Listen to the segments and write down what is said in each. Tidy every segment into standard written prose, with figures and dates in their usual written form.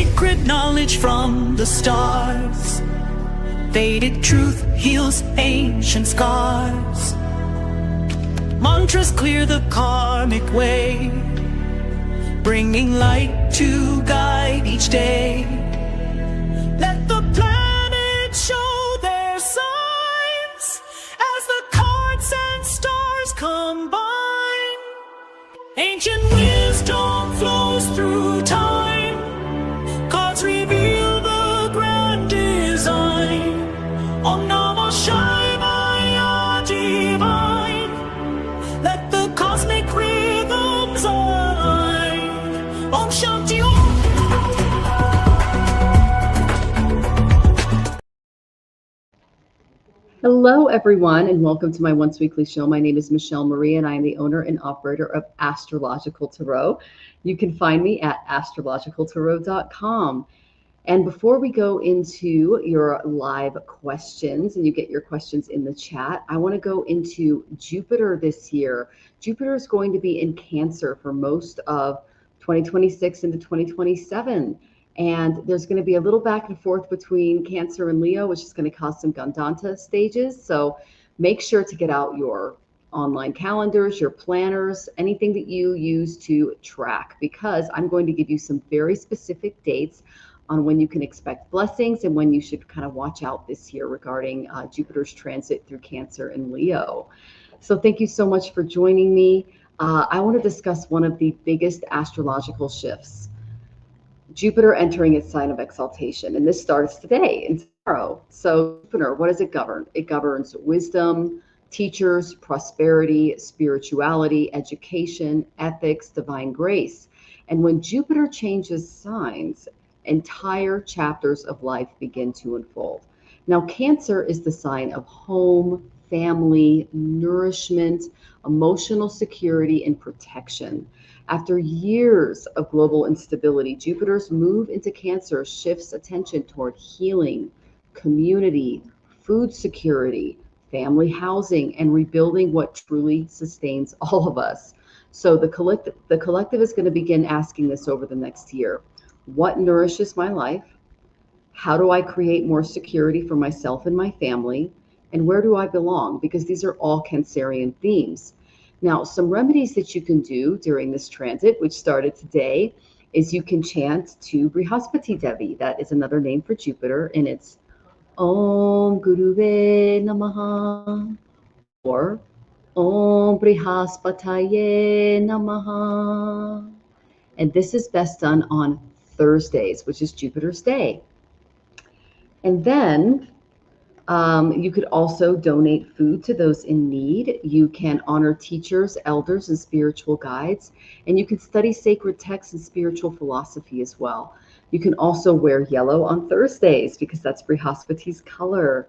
Sacred knowledge from the stars. Vedic truth heals ancient scars. Mantras clear the karmic way, bringing light to guide each day. Let the planets show their signs as the cards and stars combine. Ancient wisdom flows through time. Cards reveal the grand design. Om Namah Shivaya divine. Let the cosmic rhythms align. Om Shanti Om. Hello, everyone, and welcome to my once weekly show. My name is Michelle Marie, and I am the owner and operator of Astrological Tarot. You can find me at astrologicaltarot.com. And before we go into your live questions and you get your questions in the chat, I want to go into Jupiter this year. Jupiter is going to be in Cancer for most of 2026 into 2027. And there's going to be a little back and forth between Cancer and Leo, which is going to cause some Gandanta stages. So make sure to get out your online calendars, your planners, anything that you use to track, because I'm going to give you some very specific dates on when you can expect blessings and when you should kind of watch out this year regarding Jupiter's transit through Cancer and Leo. So thank you so much for joining me. I want to discuss one of the biggest astrological shifts. Jupiter entering its sign of exaltation, and this starts today and tomorrow. So Jupiter, what does it govern? It governs wisdom, teachers, prosperity, spirituality, education, ethics, divine grace. And when Jupiter changes signs, entire chapters of life begin to unfold. Now, Cancer is the sign of home, family, nourishment, emotional security, and protection. After years of global instability, Jupiter's move into Cancer shifts attention toward healing, community, food security, family housing, and rebuilding what truly sustains all of us. So the collective is going to begin asking this over the next year. What nourishes my life? How do I create more security for myself and my family? And where do I belong? Because these are all Cancerian themes. Now, some remedies that you can do during this transit, which started today, is you can chant to Brihaspati Devi. That is another name for Jupiter, and it's Om Guruve Namaha or Om Brihaspataye Namaha. And this is best done on Thursdays, which is Jupiter's day. And then you could also donate food to those in need. You can honor teachers, elders, and spiritual guides. And you can study sacred texts and spiritual philosophy as well. You can also wear yellow on Thursdays because that's Brihaspati's color.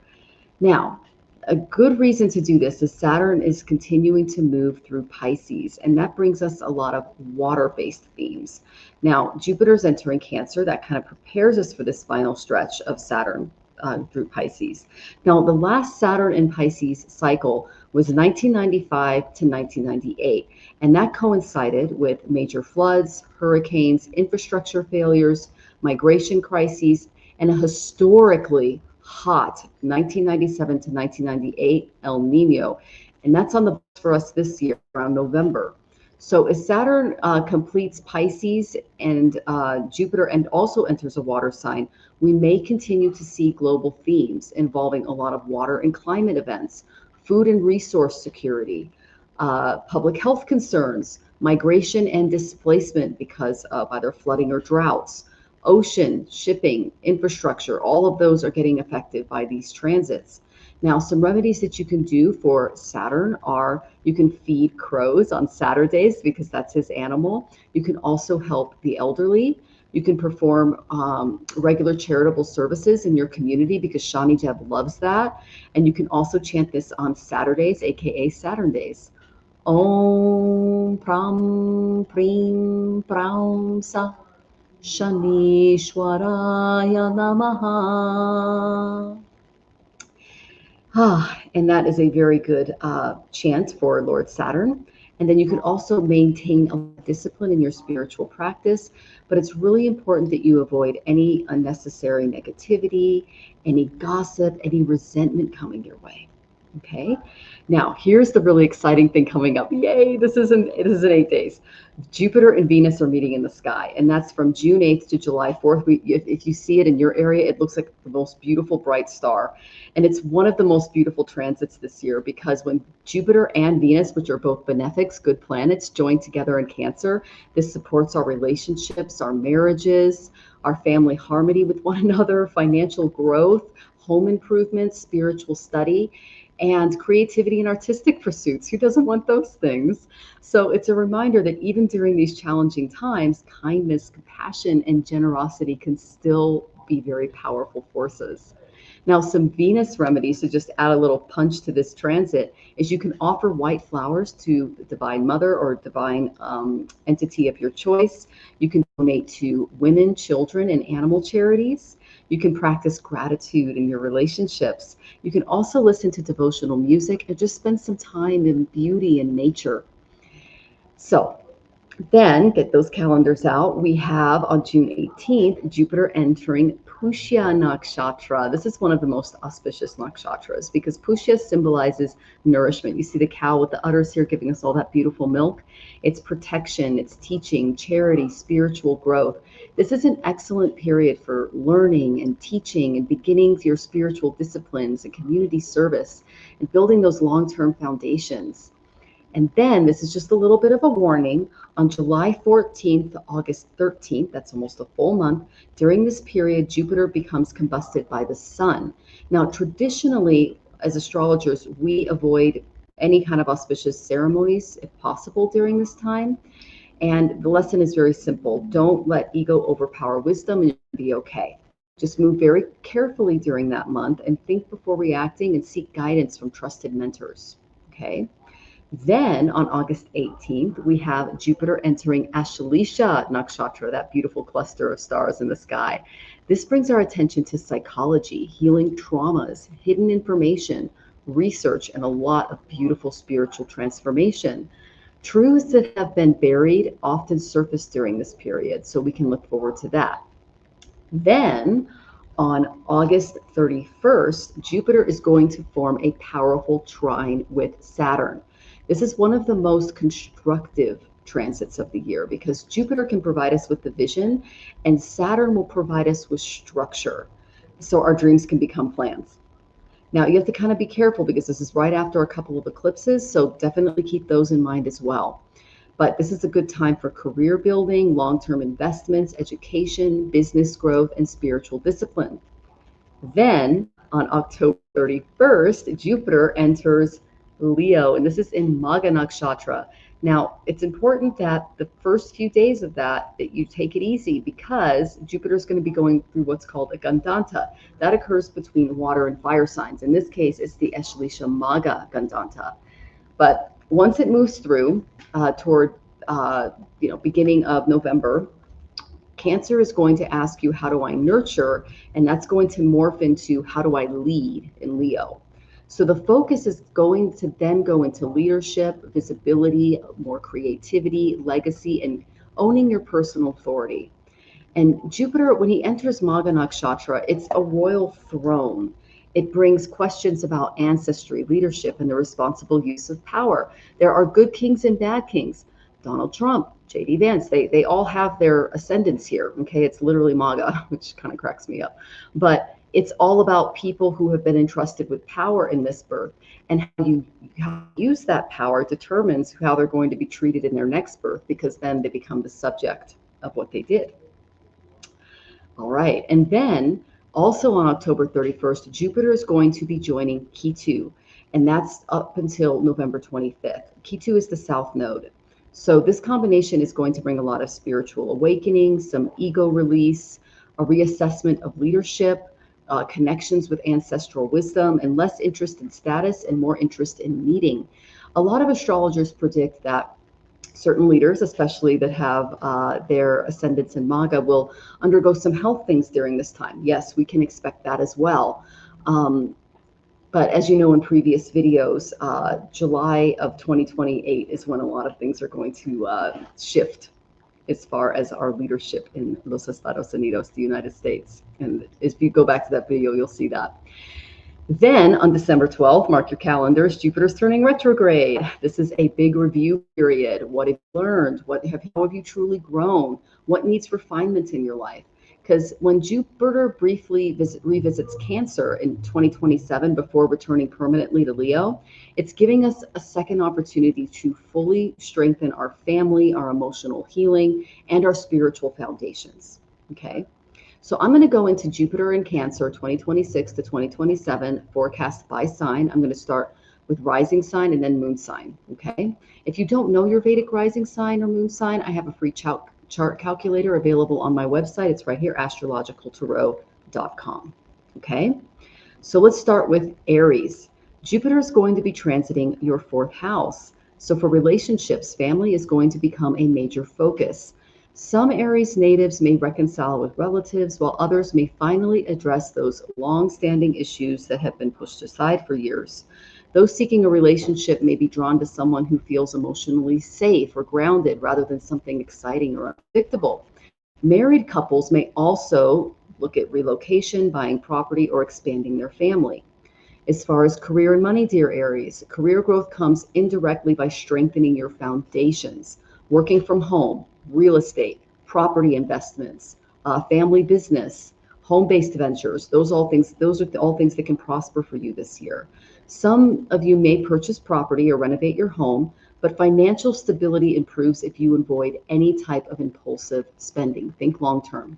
Now, a good reason to do this is Saturn is continuing to move through Pisces, and that brings us a lot of water-based themes. Now, Jupiter's entering Cancer. That kind of prepares us for this final stretch of Saturn through Pisces. Now, the last Saturn in Pisces cycle was 1995 to 1998, and that coincided with major floods, hurricanes, infrastructure failures, migration crises, and a historically hot 1997 to 1998 El Nino, and that's on the books for us this year around November. So as Saturn completes Pisces and Jupiter and also enters a water sign, we may continue to see global themes involving a lot of water and climate events, food and resource security, public health concerns, migration and displacement because of either flooding or droughts, ocean, shipping, infrastructure. All of those are getting affected by these transits. Now, some remedies that you can do for Saturn are you can feed crows on Saturdays because that's his animal. You can also help the elderly. You can perform regular charitable services in your community because Shani Dev loves that. And you can also chant this on Saturdays, aka Saturn days. Om Pram Prim Pram Sa Shanishwaraya Namaha. And that is a very good chant for Lord Saturn. And then you can also maintain a discipline in your spiritual practice, but it's really important that you avoid any unnecessary negativity, any gossip, any resentment coming your way. Okay. Now, here's the really exciting thing coming up. Yay, this is in 8 days. Jupiter and Venus are meeting in the sky, and that's from June 8th to July 4th. If you see it in your area, it looks like the most beautiful bright star. And it's one of the most beautiful transits this year, because when Jupiter and Venus, which are both benefics, good planets, join together in Cancer, this supports our relationships, our marriages, our family harmony with one another, financial growth, home improvements, spiritual study, and creativity and artistic pursuits. Who doesn't want those things? So it's a reminder that even during these challenging times, kindness, compassion, and generosity can still be very powerful forces. Now, some Venus remedies to just add a little punch to this transit is you can offer white flowers to the Divine Mother or divine entity of your choice. You can donate to women, children, and animal charities. You can practice gratitude in your relationships. You can also listen to devotional music and just spend some time in beauty and nature. So then get those calendars out. We have on June 18th, Jupiter entering Pushya Nakshatra. This is one of the most auspicious nakshatras because Pushya symbolizes nourishment. You see the cow with the udders here giving us all that beautiful milk. It's protection, it's teaching, charity, spiritual growth. This is an excellent period for learning and teaching and beginning your spiritual disciplines and community service and building those long-term foundations. And then this is just a little bit of a warning. On July 14th to August 13th, that's almost a full month, during this period, Jupiter becomes combusted by the sun. Now, traditionally, as astrologers, we avoid any kind of auspicious ceremonies, if possible, during this time. And the lesson is very simple. Don't let ego overpower wisdom, and you'll be okay. Just move very carefully during that month and think before reacting and seek guidance from trusted mentors, okay? Then on August 18th, we have Jupiter entering Ashlesha Nakshatra, that beautiful cluster of stars in the sky. This brings our attention to psychology, healing traumas, hidden information, research, and a lot of beautiful spiritual transformation. Truths that have been buried often surface during this period, so we can look forward to that. Then on August 31st, Jupiter is going to form a powerful trine with Saturn. This is one of the most constructive transits of the year because Jupiter can provide us with the vision and Saturn will provide us with structure so our dreams can become plans. Now, you have to kind of be careful because this is right after a couple of eclipses, so definitely keep those in mind as well. But this is a good time for career building, long-term investments, education, business growth, and spiritual discipline. Then on October 31st, Jupiter enters Leo, and this is in Magha Nakshatra. Now, it's important that the first few days of that you take it easy because Jupiter is going to be going through what's called a Gandanta. That occurs between water and fire signs. In this case, it's the Ashlesha Magha Gandanta. But once it moves through toward beginning of November, Cancer is going to ask you, how do I nurture? And that's going to morph into how do I lead in Leo. So the focus is going to then go into leadership, visibility, more creativity, legacy, and owning your personal authority. And Jupiter, when he enters Magha Nakshatra, it's a royal throne. It brings questions about ancestry, leadership, and the responsible use of power. There are good kings and bad kings. Donald Trump, J.D. Vance, they all have their ascendants here. Okay, it's literally MAGA, which kind of cracks me up. But it's all about people who have been entrusted with power in this birth, and how you use that power determines how they're going to be treated in their next birth, because then they become the subject of what they did. All right, and then also on October 31st, Jupiter is going to be joining Ketu, and that's up until November 25th. Ketu is the south node. So this combination is going to bring a lot of spiritual awakening, some ego release, a reassessment of leadership, connections with ancestral wisdom, and less interest in status and more interest in meeting. A lot of astrologers predict that certain leaders, especially that have their ascendants in MAGA, will undergo some health things during this time. Yes, we can expect that as well. But as you know in previous videos, July of 2028 is when a lot of things are going to shift as far as our leadership in Los Estados Unidos, the United States. And if you go back to that video, you'll see that. Then on December 12th, mark your calendars, Jupiter's turning retrograde. This is a big review period. What have you learned? How have you truly grown? What needs refinement in your life? Because when Jupiter briefly revisits Cancer in 2027 before returning permanently to Leo, it's giving us a second opportunity to fully strengthen our family, our emotional healing, and our spiritual foundations. Okay. So I'm going to go into Jupiter in Cancer 2026 to 2027 forecast by sign. I'm going to start with rising sign and then moon sign. Okay. If you don't know your Vedic rising sign or moon sign, I have a free chart calculator available on my website. It's right here, astrologicaltarot.com. Okay. So let's start with Aries. Jupiter is going to be transiting your 4th house. So for relationships, family is going to become a major focus. Some Aries natives may reconcile with relatives, while others may finally address those long-standing issues that have been pushed aside for years. Those seeking a relationship may be drawn to someone who feels emotionally safe or grounded rather than something exciting or unpredictable. Married couples may also look at relocation, buying property, or expanding their family. As far as career and money, dear Aries, career growth comes indirectly by strengthening your foundations, working from home, real estate, property investments, family business, home-based ventures. Those are all things that can prosper for you this year. Some of you may purchase property or renovate your home, but financial stability improves if you avoid any type of impulsive spending. Think long-term.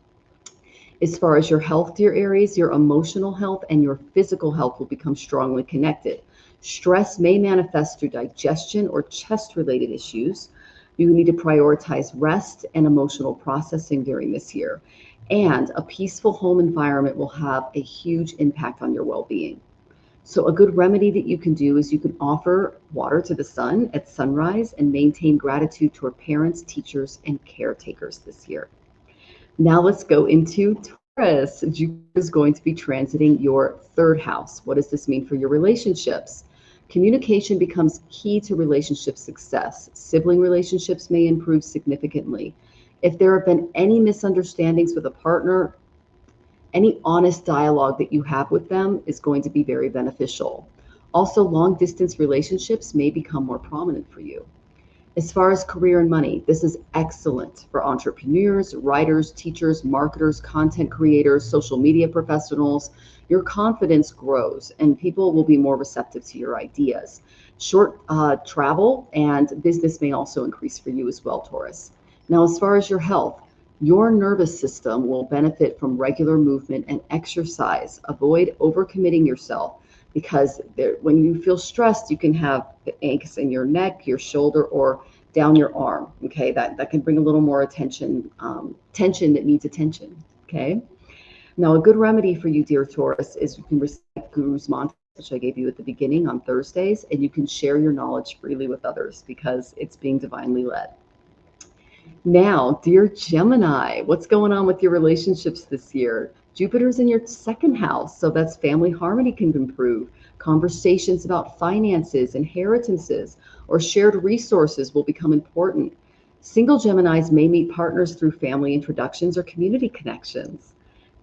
As far as your health, dear Aries, your emotional health and your physical health will become strongly connected. Stress may manifest through digestion or chest-related issues. You need to prioritize rest and emotional processing during this year. And a peaceful home environment will have a huge impact on your well-being. So a good remedy that you can do is you can offer water to the sun at sunrise and maintain gratitude toward parents, teachers, and caretakers this year. Now let's go into Taurus. Jupiter is going to be transiting your 3rd house. What does this mean for your relationships? Communication becomes key to relationship success. Sibling relationships may improve significantly. If there have been any misunderstandings with a partner, any honest dialogue that you have with them is going to be very beneficial. Also, long-distance relationships may become more prominent for you. As far as career and money, this is excellent for entrepreneurs, writers, teachers, marketers, content creators, social media professionals. Your confidence grows and people will be more receptive to your ideas. Short travel and business may also increase for you as well, Taurus. Now, as far as your health, your nervous system will benefit from regular movement and exercise. Avoid overcommitting yourself, because when you feel stressed, you can have aches in your neck, your shoulder, or down your arm. Okay, that can bring a little more attention, tension that needs attention. Okay. Now, a good remedy for you, dear Taurus, is you can recite Guru's mantra, which I gave you at the beginning on Thursdays, and you can share your knowledge freely with others because it's being divinely led. Now, dear Gemini, what's going on with your relationships this year? Jupiter's in your 2nd house, so that's family harmony can improve. Conversations about finances, inheritances, or shared resources will become important. Single Geminis may meet partners through family introductions or community connections.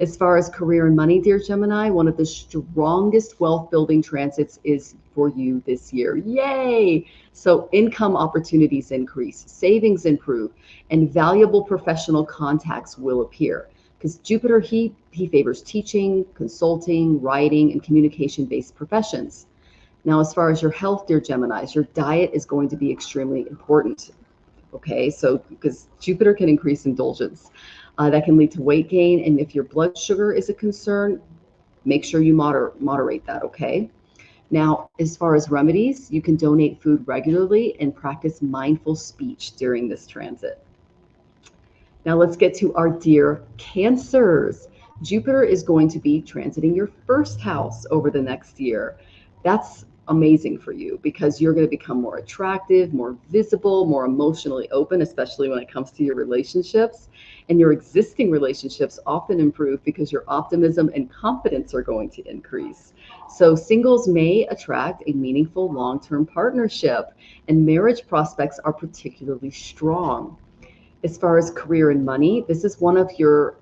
As far as career and money, dear Gemini, one of the strongest wealth-building transits is for you this year. Yay! So income opportunities increase, savings improve, and valuable professional contacts will appear. Because Jupiter, he favors teaching, consulting, writing, and communication-based professions. Now, as far as your health, dear Geminis, your diet is going to be extremely important. Okay, so because Jupiter can increase indulgence. That can lead to weight gain, and if your blood sugar is a concern, make sure you moderate that, okay? Now, as far as remedies, you can donate food regularly and practice mindful speech during this transit. Now let's get to our dear Cancers. Jupiter is going to be transiting your 1st house over the next year. That's amazing for you because you're going to become more attractive, more visible, more emotionally open, especially when it comes to your relationships. And your existing relationships often improve because your optimism and confidence are going to increase. So singles may attract a meaningful long-term partnership, and marriage prospects are particularly strong. As far as career and money, this is one of your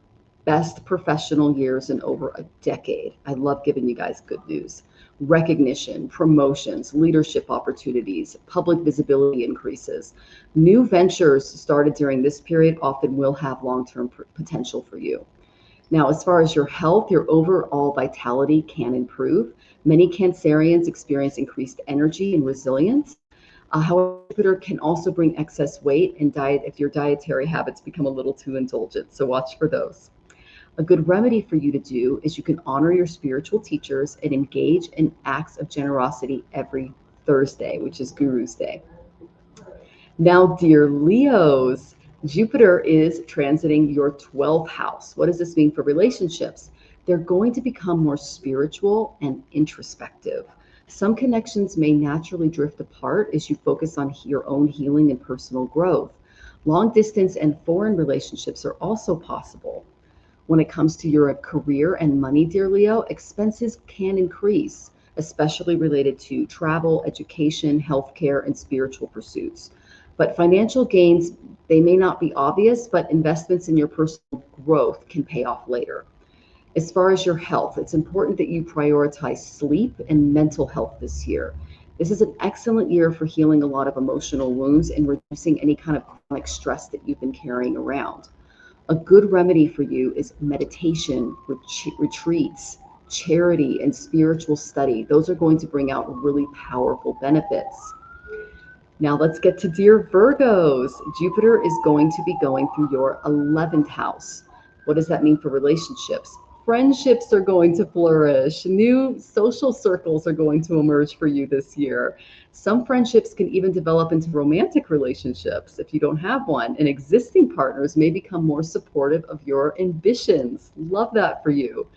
best professional years in over a decade. I love giving you guys good news. Recognition, promotions, leadership opportunities, public visibility increases. New ventures started during this period often will have long-term potential for you. Now, as far as your health, your overall vitality can improve. Many Cancerians experience increased energy and resilience. However, Jupiter can also bring excess weight and diet if your dietary habits become a little too indulgent. So watch for those. A good remedy for you to do is you can honor your spiritual teachers and engage in acts of generosity every Thursday, which is Guru's Day. Now, dear Leos, Jupiter is transiting your 12th house. What does this mean for relationships? They're going to become more spiritual and introspective. Some connections may naturally drift apart as you focus on your own healing and personal growth. Long distance and foreign relationships are also possible. When it comes to your career and money, dear Leo, expenses can increase, especially related to travel, education, healthcare, and spiritual pursuits. But financial gains, they may not be obvious, but investments in your personal growth can pay off later. As far as your health, it's important that you prioritize sleep and mental health this year. This is an excellent year for healing a lot of emotional wounds and reducing any kind of chronic stress that you've been carrying around. A good remedy for you is meditation, retreats, charity, and spiritual study. Those are going to bring out really powerful benefits. Now let's get to dear Virgos. Jupiter is going to be going through your 11th house. What does that mean for relationships? Friendships are going to flourish. New social circles are going to emerge for you this year. Some friendships can even develop into romantic relationships if you don't have one, and existing partners may become more supportive of your ambitions. Love that for you.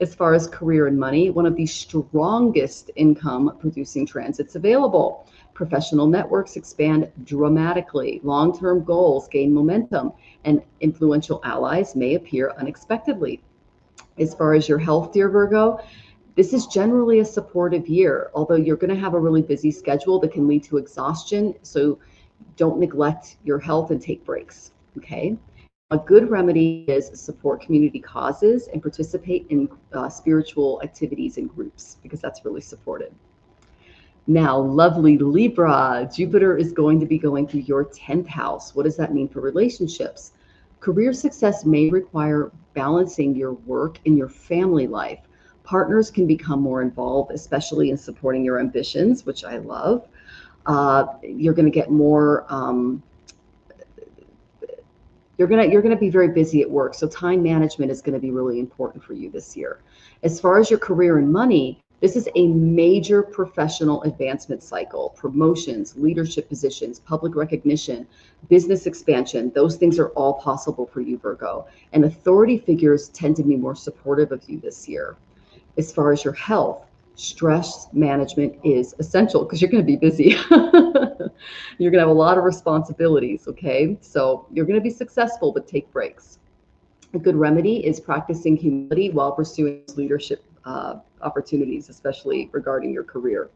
As far as career and money, one of the strongest income producing transits available. Professional networks expand dramatically. Long-term goals gain momentum, and influential allies may appear unexpectedly. As far as your health, dear Virgo, this is generally a supportive year, although you're going to have a really busy schedule that can lead to exhaustion. So don't neglect your health and take breaks. Okay. A good remedy is support community causes and participate in spiritual activities and groups, because that's really supported. Now, lovely Libra, Jupiter is going to be going through your 10th house. What does that mean for relationships? Career success may require balancing your work and your family life. Partners can become more involved, especially in supporting your ambitions, which I love. You're going to get more. You're going to be very busy at work, so time management is going to be really important for you this year. As far as your career and money, this is a major professional advancement cycle. Promotions, leadership positions, public recognition, business expansion, those things are all possible for you, Virgo. And authority figures tend to be more supportive of you this year. As far as your health, stress management is essential because you're going to be busy. You're going to have a lot of responsibilities, okay? So you're going to be successful, but take breaks. A good remedy is practicing humility while pursuing leadership opportunities, especially regarding your career.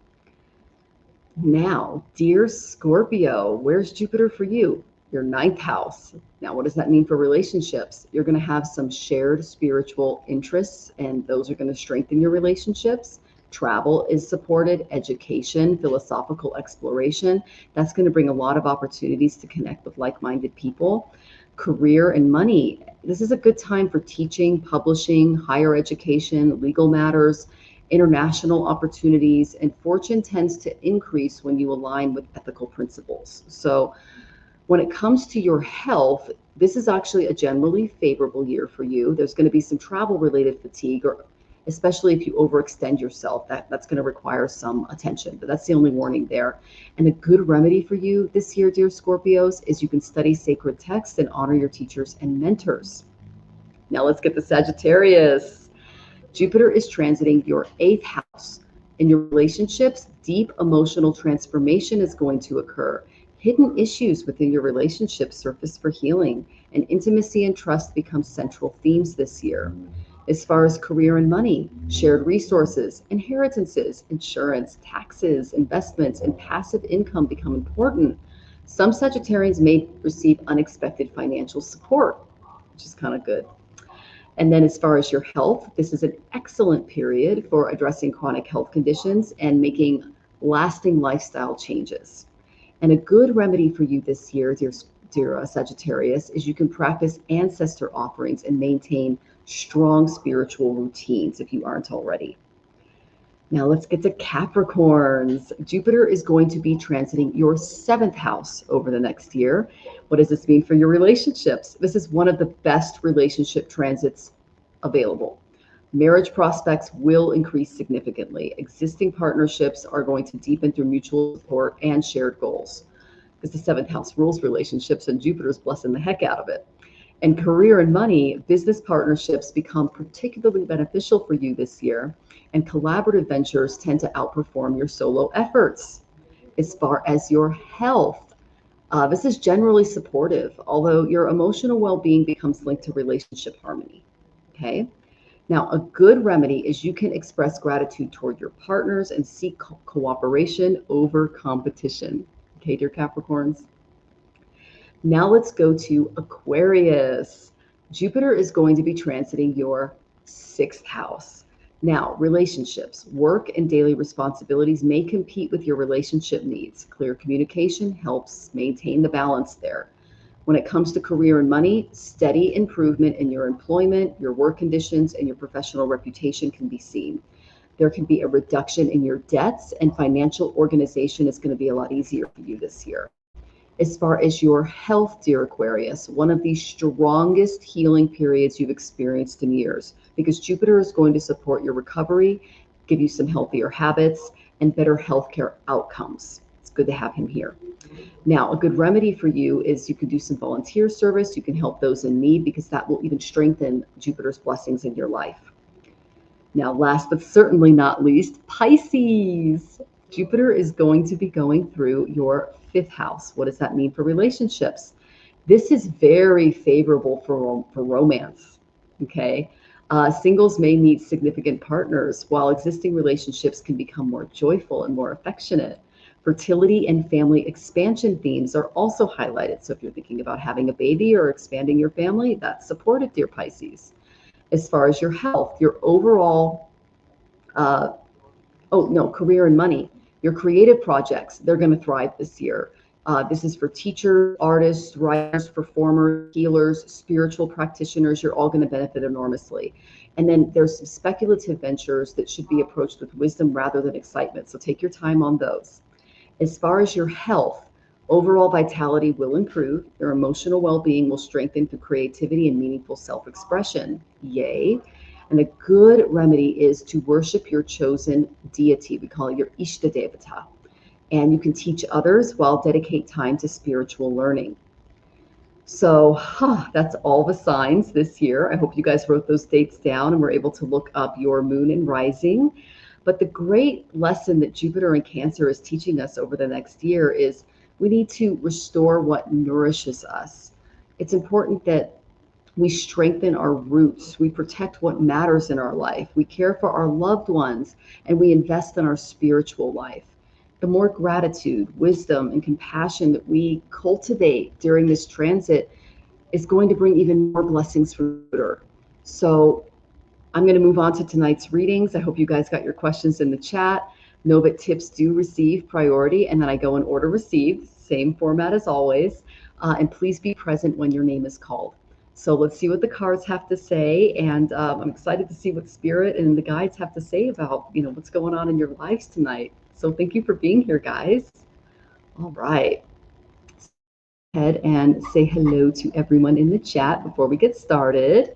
Now, dear Scorpio, where's Jupiter for you? Your 9th house. Now, what does that mean for relationships? You're going to have some shared spiritual interests, and those are going to strengthen your relationships. Travel is supported, education, philosophical exploration. That's going to bring a lot of opportunities to connect with like-minded people. Career and money. This is a good time for teaching, publishing, higher education, legal matters, international opportunities, and fortune tends to increase when you align with ethical principles. So when it comes to your health, this is actually a generally favorable year for you. There's going to be some travel-related fatigue, or especially if you overextend yourself, that's going to require some attention, but that's the only warning there. And a good remedy for you this year, dear Scorpios, is you can study sacred texts and honor your teachers and mentors. Now let's get to Sagittarius. Jupiter is transiting your 8th house. In your relationships, deep emotional transformation is going to occur. Hidden issues within your relationship surface for healing, and intimacy and trust become central themes this year. As far as career and money, shared resources, inheritances, insurance, taxes, investments, and passive income become important. Some Sagittarians may receive unexpected financial support, which is kind of good. And then as far as your health, this is an excellent period for addressing chronic health conditions and making lasting lifestyle changes. And a good remedy for you this year, dear Sagittarius, is you can practice ancestor offerings and maintain strong spiritual routines if you aren't already. Now let's get to Capricorns. Jupiter is going to be transiting your 7th house over the next year. What does this mean for your relationships? This is one of the best relationship transits available. Marriage prospects will increase significantly. Existing partnerships are going to deepen through mutual support and shared goals, because the 7th house rules relationships and Jupiter's blessing the heck out of it. And career and money, business partnerships become particularly beneficial for you this year, and collaborative ventures tend to outperform your solo efforts. As far as your health, this is generally supportive, although your emotional well-being becomes linked to relationship harmony. Okay. Now, a good remedy is you can express gratitude toward your partners and seek cooperation over competition. Okay, dear Capricorns. Now let's go to Aquarius. Jupiter is going to be transiting your 6th house. Now, relationships, work, and daily responsibilities may compete with your relationship needs. Clear communication helps maintain the balance there. When it comes to career and money, steady improvement in your employment, your work conditions, and your professional reputation can be seen. There can be a reduction in your debts, and financial organization is going to be a lot easier for you this year. As far as your health, dear Aquarius, one of the strongest healing periods you've experienced in years, because Jupiter is going to support your recovery, give you some healthier habits, and better healthcare outcomes. It's good to have him here. Now, a good remedy for you is you can do some volunteer service. You can help those in need, because that will even strengthen Jupiter's blessings in your life. Now, last but certainly not least, Pisces. Jupiter is going to be going through your 5th house. What does that mean for relationships? This is very favorable for romance. Okay. Singles may meet significant partners, while existing relationships can become more joyful and more affectionate. Fertility and family expansion themes are also highlighted. So if you're thinking about having a baby or expanding your family, that's supported, dear Pisces. As far as your health, your overall, career and money, your creative projects, they're going to thrive this year. This is for teachers, artists, writers, performers, healers, spiritual practitioners. You're all going to benefit enormously. And then there's some speculative ventures that should be approached with wisdom rather than excitement. So take your time on those. As far as your health, overall vitality will improve. Your emotional well-being will strengthen through creativity and meaningful self-expression. Yay. And a good remedy is to worship your chosen deity. We call it your Ishta Devata. And you can teach others while dedicate time to spiritual learning. So that's all the signs this year. I hope you guys wrote those dates down and were able to look up your moon and rising. But the great lesson that Jupiter in Cancer is teaching us over the next year is we need to restore what nourishes us. It's important that we strengthen our roots. We protect what matters in our life. We care for our loved ones, and we invest in our spiritual life. The more gratitude, wisdom, and compassion that we cultivate during this transit is going to bring even more blessings from Jupiter. So I'm going to move on to tonight's readings. I hope you guys got your questions in the chat. Know that tips do receive priority, and then I go in order received, same format as always. And please be present when your name is called. So let's see what the cards have to say, and I'm excited to see what Spirit and the guides have to say about, what's going on in your lives tonight. So thank you for being here, guys. All right. Go ahead and say hello to everyone in the chat before we get started.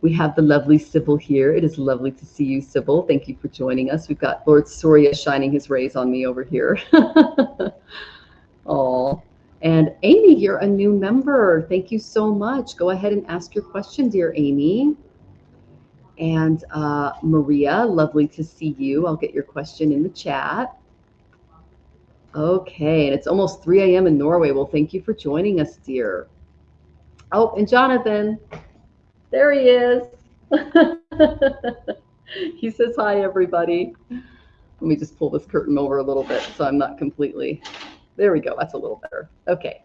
We have the lovely Sybil here. It is lovely to see you, Sybil. Thank you for joining us. We've got Lord Surya shining his rays on me over here. Oh, and Amy, you're a new member. Thank you so much. Go ahead and ask your question, dear Amy. And Maria, lovely to see you. I'll get your question in the chat. Okay, and it's almost 3 a.m. in Norway. Well, thank you for joining us, dear. Oh, and Jonathan. There he is. He says hi, everybody. Let me just pull this curtain over a little bit so I'm not completely. There we go. That's a little better. Okay.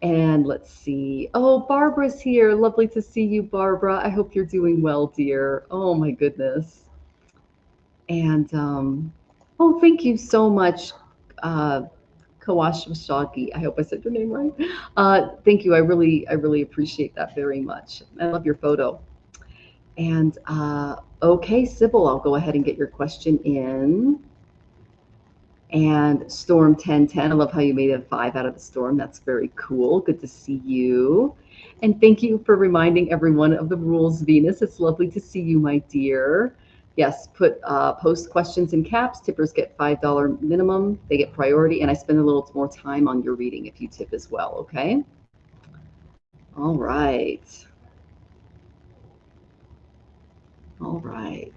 And let's see. Oh, Barbara's here. Lovely to see you, Barbara. I hope you're doing well, dear. Oh, my goodness. And, oh, thank you so much, Kawashwashagi. I hope I said your name right. Thank you. I really appreciate that very much. I love your photo. And, okay, Sybil, I'll go ahead and get your question in. And Storm 1010, I love how you made a 5 out of the storm. That's very cool. Good to see you. And thank you for reminding everyone of the rules, Venus. It's lovely to see you, my dear. Yes, post questions in caps. Tippers get $5 minimum. They get priority. And I spend a little more time on your reading if you tip as well, okay? All right. All right.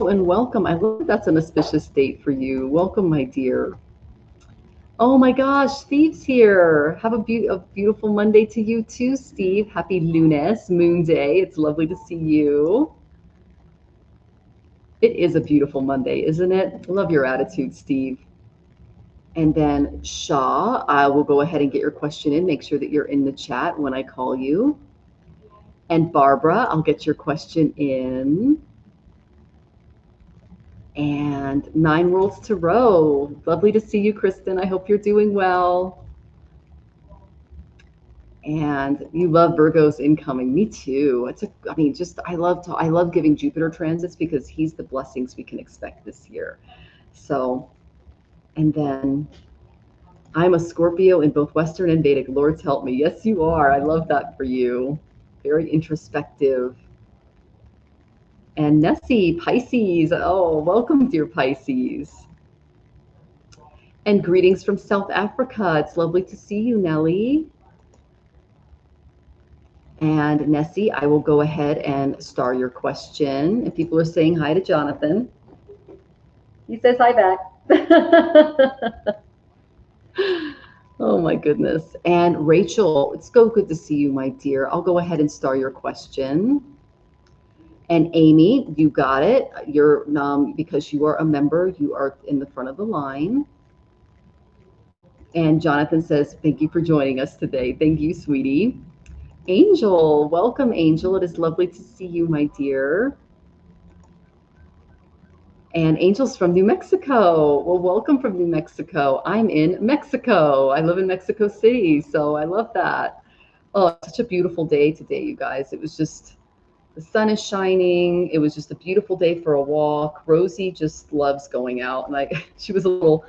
And welcome. I love that's an auspicious date for you. Welcome, my dear. Oh my gosh, Steve's here. Have a beautiful Monday to you too, Steve. Happy Lunes, Moon Day. It's lovely to see you. It is a beautiful Monday, isn't it? Love your attitude, Steve. And then Shaw, I will go ahead and get your question in. Make sure that you're in the chat when I call you. And Barbara, I'll get your question in. And 9 Worlds to Row. Lovely to see you, Kristen. I hope you're doing well. And you love Virgo's incoming. Me too. I love giving Jupiter transits because he's the blessings we can expect this year. So, and then I'm a Scorpio in both Western and Vedic. Lords help me. Yes, you are. I love that for you. Very introspective. And Nessie, Pisces. Oh, welcome, dear Pisces. And greetings from South Africa. It's lovely to see you, Nellie. And Nessie, I will go ahead and star your question. And people are saying hi to Jonathan. He says hi back. Oh my goodness. And Rachel, it's so good to see you, my dear. I'll go ahead and star your question. And Amy, you got it. You're because you are a member, you are in the front of the line. And Jonathan says, thank you for joining us today. Thank you, sweetie. Angel, welcome, Angel. It is lovely to see you, my dear. And Angel's from New Mexico. Well, welcome from New Mexico. I'm in Mexico. I live in Mexico City, so I love that. Oh, such a beautiful day today, you guys. It was just, the sun is shining. It was just a beautiful day for a walk. Rosie just loves going out, and she was a little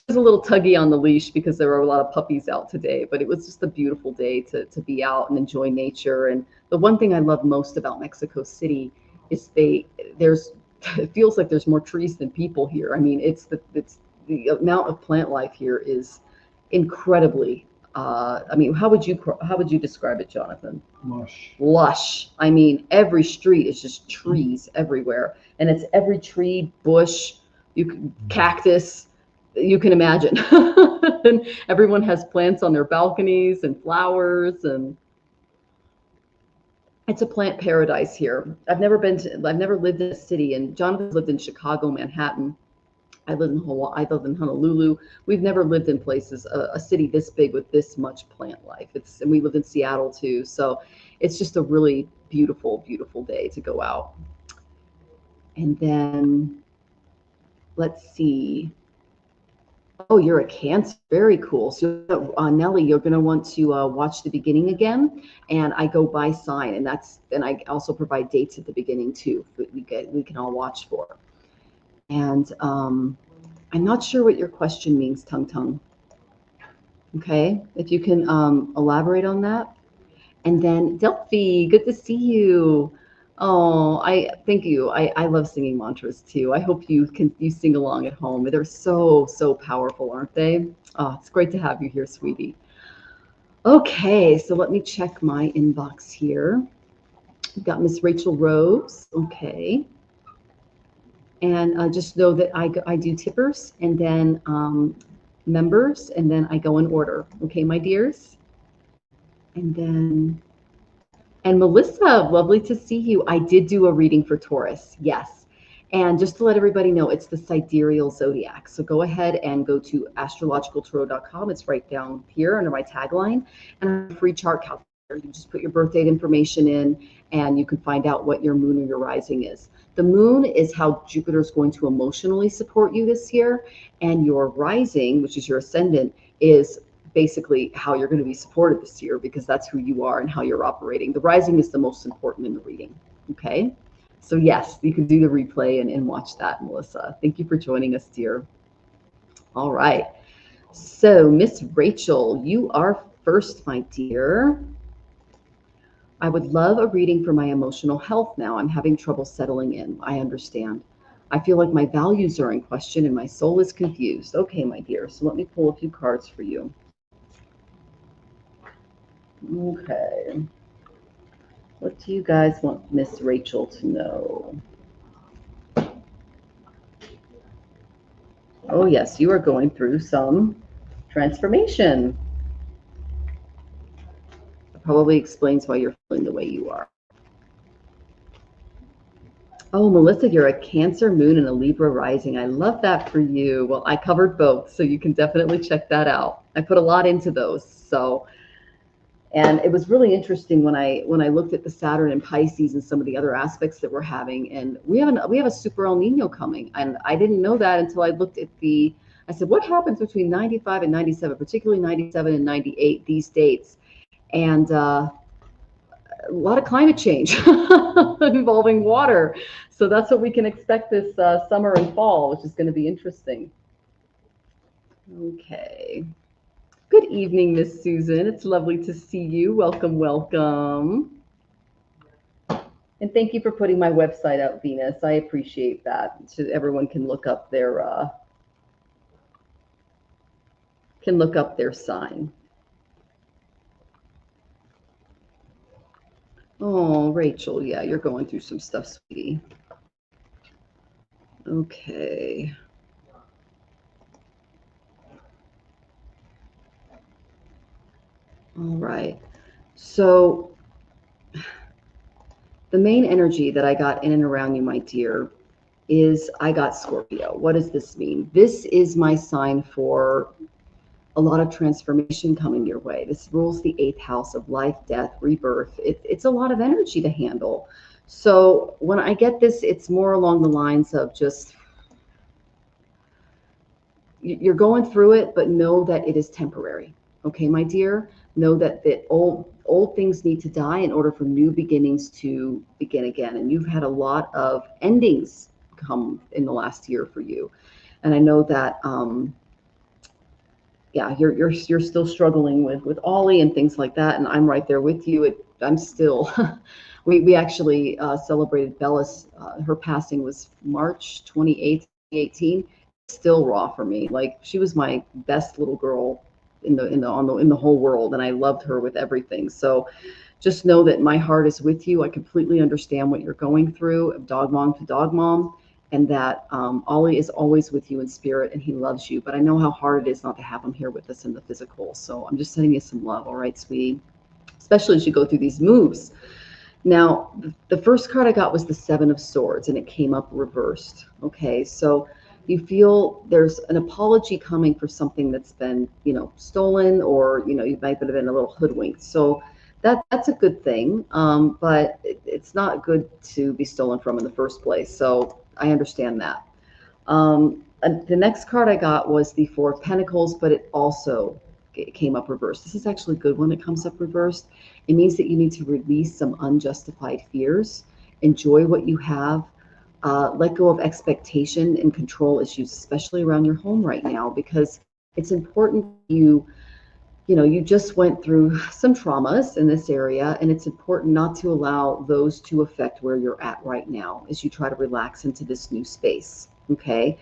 tuggy on the leash because there were a lot of puppies out today, but it was just a beautiful day to be out and enjoy nature. And the one thing I love most about Mexico City is it feels like there's more trees than people here. I mean, it's the amount of plant life here is incredibly. I mean, how would you describe it, Jonathan? Lush. I mean, every street is just trees everywhere, and it's every tree, bush, cactus you can imagine. And everyone has plants on their balconies and flowers, and it's a plant paradise here. I've never lived in a city, and Jonathan's lived in Chicago, Manhattan. I live in Hawaii. I live in Honolulu. We've never lived in places, a city this big with this much plant life. And we live in Seattle too. So it's just a really beautiful, beautiful day to go out. And then let's see. Oh, you're a Cancer. Very cool. So, Nellie, you're going to want to watch the beginning again, and I go by sign, and I also provide dates at the beginning too. We can all watch for. And I'm not sure what your question means, Tung. Okay, if you can elaborate on that. And then Delphi, good to see you. Oh, thank you. I love singing mantras too. I hope you sing along at home. They're so powerful, aren't they? Oh, it's great to have you here, sweetie. Okay, so let me check my inbox here. We've got Miss Rachel Rose. Okay. And just know that I do tippers and then members, and then I go in order. Okay, my dears? And And Melissa, lovely to see you. I did do a reading for Taurus, yes. And just to let everybody know, it's the sidereal zodiac. So go ahead and go to astrologicaltarot.com. It's right down here under my tagline. And a free chart calculator. You can just put your birth date information in and you can find out what your moon or your rising is. The moon is how Jupiter is going to emotionally support you this year. And your rising, which is your ascendant, is basically how you're going to be supported this year because that's who you are and how you're operating. The rising is the most important in the reading. Okay. So yes, you can do the replay and watch that, Melissa. Thank you for joining us, dear. All right. So Miss Rachel, you are first, my dear. I would love a reading for my emotional health now. I'm having trouble settling in. I understand. I feel like my values are in question and my soul is confused. Okay, my dear. So let me pull a few cards for you. Okay. What do you guys want Miss Rachel to know? Oh, yes, you are going through some transformation. It probably explains why you're feeling the way you are. Oh, Melissa, you're a Cancer moon and a Libra rising. I love that for you. Well, I covered both, so you can definitely check that out. I put a lot into those. So, and it was really interesting when I looked at the Saturn and Pisces and some of the other aspects that we're having. And we have a super El Nino coming, and I didn't know that until I looked at I said, what happens between 95 and 97, particularly 97 and 98, these dates? And a lot of climate change involving water. So that's what we can expect this summer and fall, which is going to be interesting. Okay. Good evening, Miss Susan. It's lovely to see you. Welcome, welcome. And thank you for putting my website up, Venus. I appreciate that. So everyone can look up their sign. Oh, Rachel, yeah, you're going through some stuff, sweetie. Okay. All right. So the main energy that I got in and around you, my dear, is I got Scorpio. What does this mean? This is my sign for a lot of transformation coming your way. This rules the 8th house of life, death, rebirth. It's a lot of energy to handle. So when I get this, it's more along the lines of just, you're going through it, but know that it is temporary. Okay, my dear? Know that the old things need to die in order for new beginnings to begin again. And you've had a lot of endings come in the last year for you. And I know that yeah, you're still struggling with Ollie and things like that, and I'm right there with you. I'm still. we actually celebrated Bella's. Her passing was March 28th, 2018. Still raw for me. Like, she was my best little girl in the whole world, and I loved her with everything. So just know that my heart is with you. I completely understand what you're going through, dog mom to dog mom. And that Ollie is always with you in spirit and he loves you. But I know how hard it is not to have him here with us in the physical. So I'm just sending you some love, all right, sweetie? Especially as you go through these moves. Now, the first card I got was the 7 of Swords, and it came up reversed. Okay, so you feel there's an apology coming for something that's been, stolen, or, you might have been a little hoodwinked. So that's a good thing, but it's not good to be stolen from in the first place. So I understand that. The next card I got was the 4 of Pentacles, but it also came up reversed. This is actually good when it comes up reversed. It means that you need to release some unjustified fears, enjoy what you have, let go of expectation and control issues, especially around your home right now, because it's important you just went through some traumas in this area, and it's important not to allow those to affect where you're at right now as you try to relax into this new space, okay?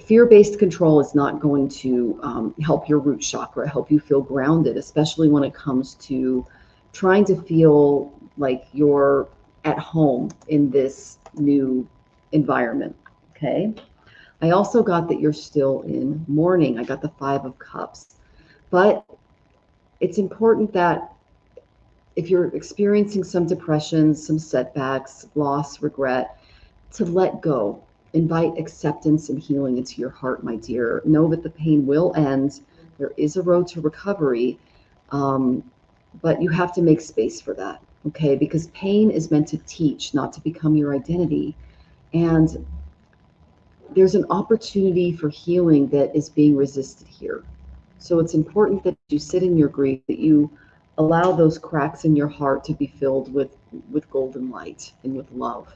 Fear-based control is not going to help your root chakra, help you feel grounded, especially when it comes to trying to feel like you're at home in this new environment, okay? I also got that you're still in mourning. I got the 5 of Cups. But it's important that if you're experiencing some depression, some setbacks, loss, regret, to let go. Invite acceptance and healing into your heart, my dear. Know that the pain will end. There is a road to recovery, but you have to make space for that, okay? Because pain is meant to teach, not to become your identity. And there's an opportunity for healing that is being resisted here. So it's important that you sit in your grief, that you allow those cracks in your heart to be filled with golden light and with love.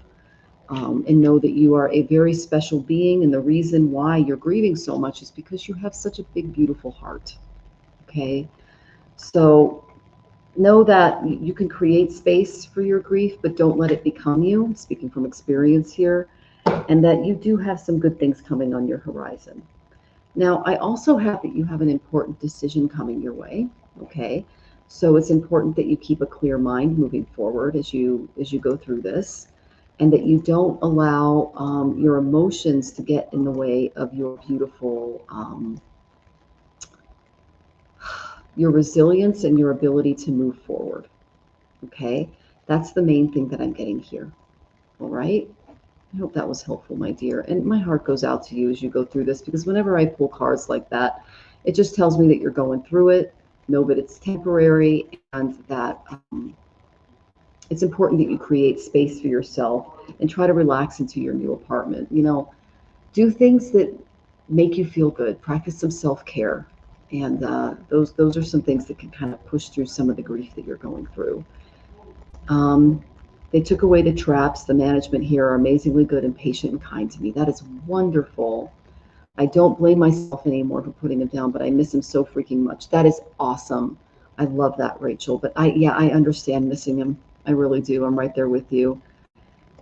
And know that you are a very special being. And the reason why you're grieving so much is because you have such a big, beautiful heart. Okay. So know that you can create space for your grief, but don't let it become you. I'm speaking from experience here. And that you do have some good things coming on your horizon. Now, I also have that you have an important decision coming your way. Okay. So it's important that you keep a clear mind moving forward as you go through this, and that you don't allow your emotions to get in the way of your beautiful, your resilience and your ability to move forward. Okay. That's the main thing that I'm getting here. All right. I hope that was helpful, my dear. And my heart goes out to you as you go through this, because whenever I pull cards like that, it just tells me that you're going through it. Know that it's temporary, and that it's important that you create space for yourself and try to relax into your new apartment. You know, do things that make you feel good. Practice some self-care. And those are some things that can kind of push through some of the grief that you're going through. They took away the traps. The management here are amazingly good and patient and kind to me. That is wonderful. I don't blame myself anymore for putting him down, but I miss him so freaking much. That is awesome. I love that, Rachel. But I understand missing him. I really do. I'm right there with you.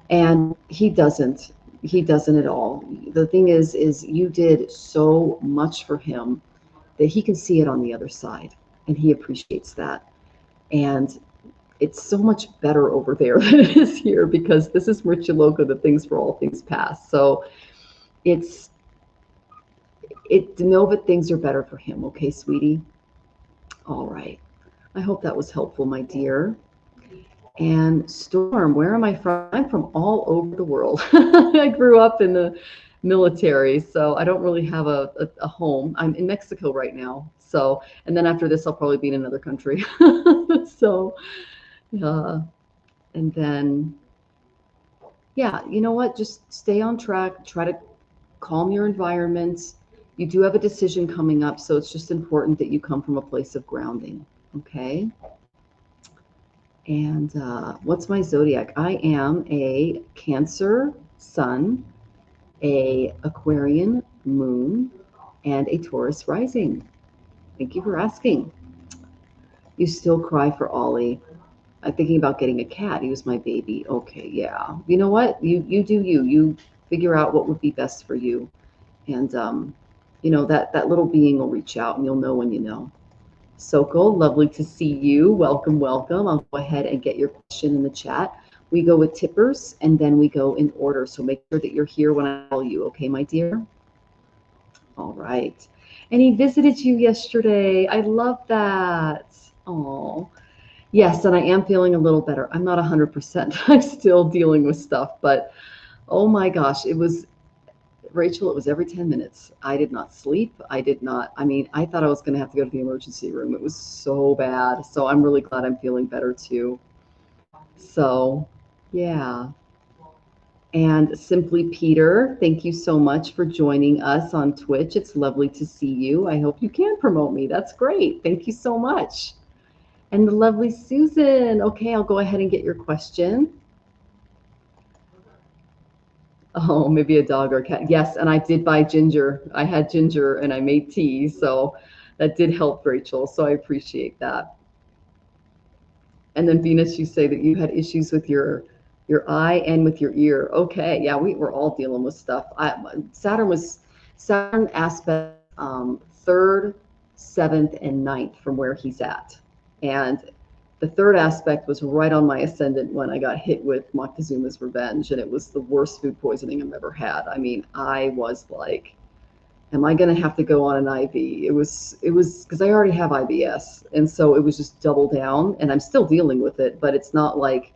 And he doesn't at all. The thing is you did so much for him that he can see it on the other side, and he appreciates that. And it's so much better over there than it is here, because this is Richaloka, the things for all things past. So to know that things are better for him. Okay, sweetie? All right. I hope that was helpful, my dear. And Storm, where am I from? I'm from all over the world. I grew up in the military, so I don't really have a home. I'm in Mexico right now. So, and then after this, I'll probably be in another country. So, and then, yeah, you know what? Just stay on track. Try to calm your environment. You do have a decision coming up, so it's just important that you come from a place of grounding. Okay. And what's my zodiac? I am a Cancer sun, a Aquarian moon, and a Taurus rising. Thank you for asking. You still cry for Ollie. I'm thinking about getting a cat. He was my baby. Okay, yeah. You know what? You do you. You figure out what would be best for you. And, you know, that little being will reach out, and you'll know when you know. Sokol, lovely to see you. Welcome, welcome. I'll go ahead and get your question in the chat. We go with tippers, and then we go in order. So make sure that you're here when I call you. Okay, my dear? All right. And he visited you yesterday. I love that. Oh, yes. And I am feeling a little better. I'm not 100%. I'm still dealing with stuff, but oh my gosh, it was, Rachel, it was every 10 minutes. I did not sleep. I thought I was going to have to go to the emergency room. It was so bad. So I'm really glad I'm feeling better too. So, yeah. And Simply Peter, thank you so much for joining us on Twitch. It's lovely to see you. I hope you can promote me. That's great. Thank you so much. And the lovely Susan. Okay, I'll go ahead and get your question. Oh, maybe a dog or a cat. Yes, and I did buy ginger. I had ginger and I made tea, so that did help, Rachel. So I appreciate that. And then Venus, you say that you had issues with your eye and with your ear. Okay, yeah, we were all dealing with stuff. Saturn aspect 3rd, 7th, and 9th from where he's at. And the 3rd aspect was right on my ascendant when I got hit with Montezuma's Revenge, and it was the worst food poisoning I've ever had. I mean, I was like am I going to have to go on an IV? It was because I already have IBS. And so it was just double down, and I'm still dealing with it, but it's not like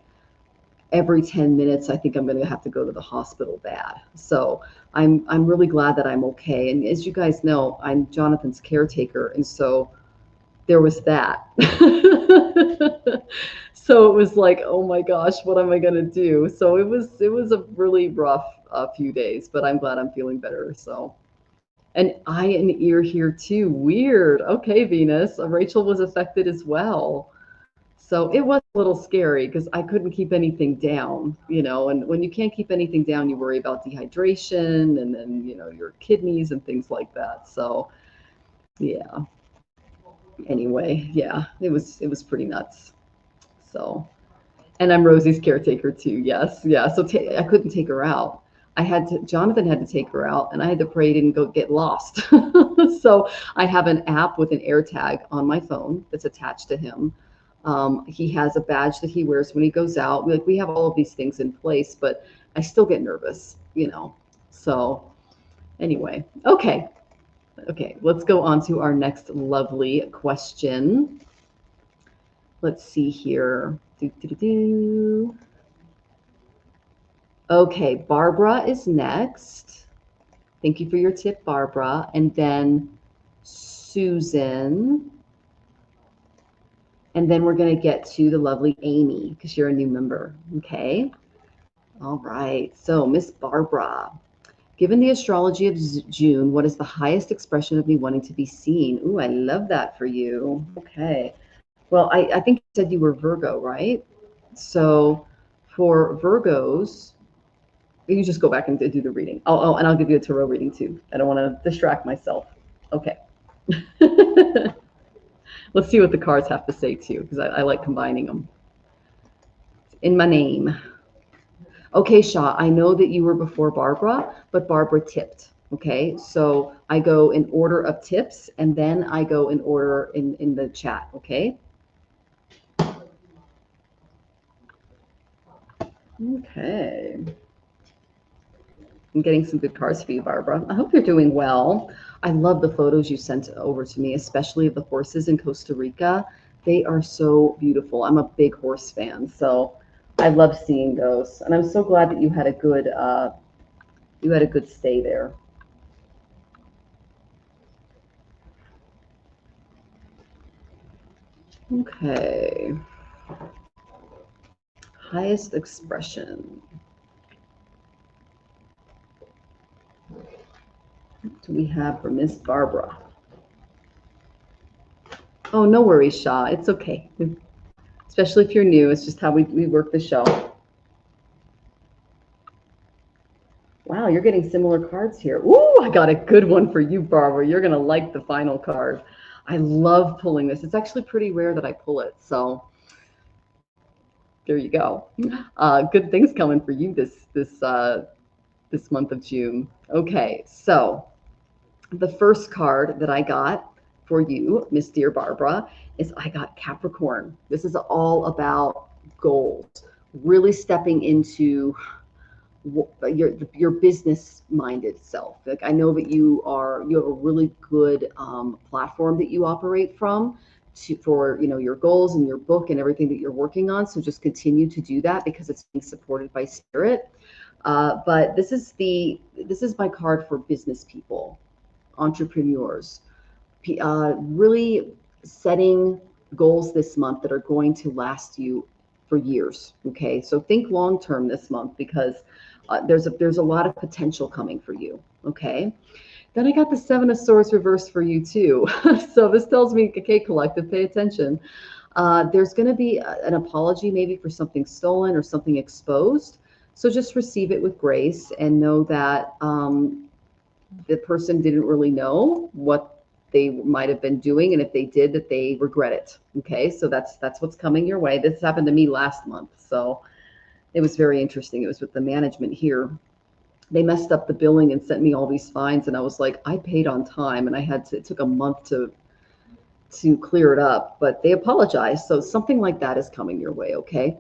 every 10 minutes, I think I'm going to have to go to the hospital bad. So I'm really glad that I'm okay. And as you guys know, I'm Jonathan's caretaker. And so there was that. So it was like, oh my gosh, what am I going to do? So it was a really rough few days, but I'm glad I'm feeling better. So, and eye and ear here too. Weird. Okay, Venus. Rachel was affected as well. So it was a little scary because I couldn't keep anything down, and when you can't keep anything down, you worry about dehydration and then, your kidneys and things like that. So yeah, anyway, yeah, it was pretty nuts. So, and I'm Rosie's caretaker too. Yes. Yeah. So I couldn't take her out. Jonathan had to take her out, and I had to pray he didn't go get lost. So I have an app with an AirTag on my phone that's attached to him. He has a badge that he wears when he goes out. We have all of these things in place, but I still get nervous, So anyway, okay. Let's go on to our next lovely question. Let's see here. Okay, Barbara is next. Thank you for your tip, Barbara. And then Susan. And then we're going to get to the lovely Amy because you're a new member. Okay. All right. So, Miss Barbara, given the astrology of June, what is the highest expression of me wanting to be seen? Ooh, I love that for you. Okay. Well, I think you said you were Virgo, right? So for Virgos, you just go back and do the reading. Oh, and I'll give you a tarot reading too. I don't want to distract myself. Okay. Let's see what the cards have to say too, because I like combining them. In my name. Okay, Shah, I know that you were before Barbara, but Barbara tipped. Okay, so I go in order of tips, and then I go in order in the chat. Okay. Okay. I'm getting some good cards for you, Barbara. I hope you're doing well. I love the photos you sent over to me, especially of the horses in Costa Rica. They are so beautiful. I'm a big horse fan, so I love seeing those. And I'm so glad that you had a good stay there. Okay. Highest expression. What do we have for Miss Barbara? Oh, no worries, Shah. It's okay. Especially if you're new. It's just how we work the show. Wow, you're getting similar cards here. Ooh, I got a good one for you, Barbara. You're going to like the final card. I love pulling this. It's actually pretty rare that I pull it. So there you go. Good things coming for you this month of June. Okay, so the first card that I got for you, Miss Dear Barbara, is I got Capricorn. This is all about goals, really stepping into your business minded self. Like, I know that you have a really good platform that you operate from for your goals and your book and everything that you're working on. So just continue to do that because it's being supported by spirit. But this is my card for business people, entrepreneurs, really setting goals this month that are going to last you for years. Okay, so think long term this month because there's a lot of potential coming for you. Okay, then I got the Seven of Swords reversed for you too. So this tells me, okay, collective, pay attention. There's going to be an apology maybe for something stolen or something exposed. So just receive it with grace and know that the person didn't really know what they might have been doing, and if they did, that they regret it. Okay, so that's what's coming your way. This happened to me last month, so it was very interesting. It was with the management here. They messed up the billing and sent me all these fines, and I was like, I paid on time, and it took a month to clear it up, but they apologized. So something like that is coming your way. Okay.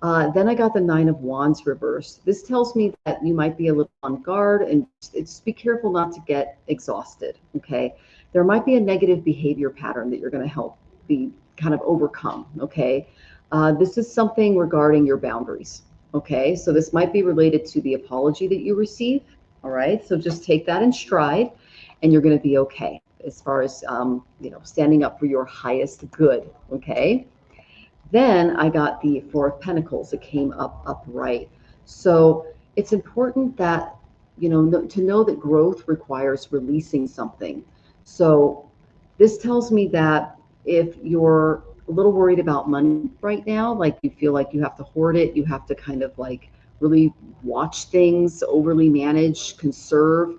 Then I got the Nine of Wands reversed. This tells me that you might be a little on guard, and just be careful not to get exhausted, okay? There might be a negative behavior pattern that you're going to help be kind of overcome, okay? This is something regarding your boundaries, okay? So this might be related to the apology that you receive, all right? So just take that in stride, and you're going to be okay as far as, standing up for your highest good, okay? Then I got the Four of Pentacles. It came up upright. So it's important that, to know that growth requires releasing something. So this tells me that if you're a little worried about money right now, like you feel like you have to hoard it, you have to kind of like really watch things, overly manage, conserve,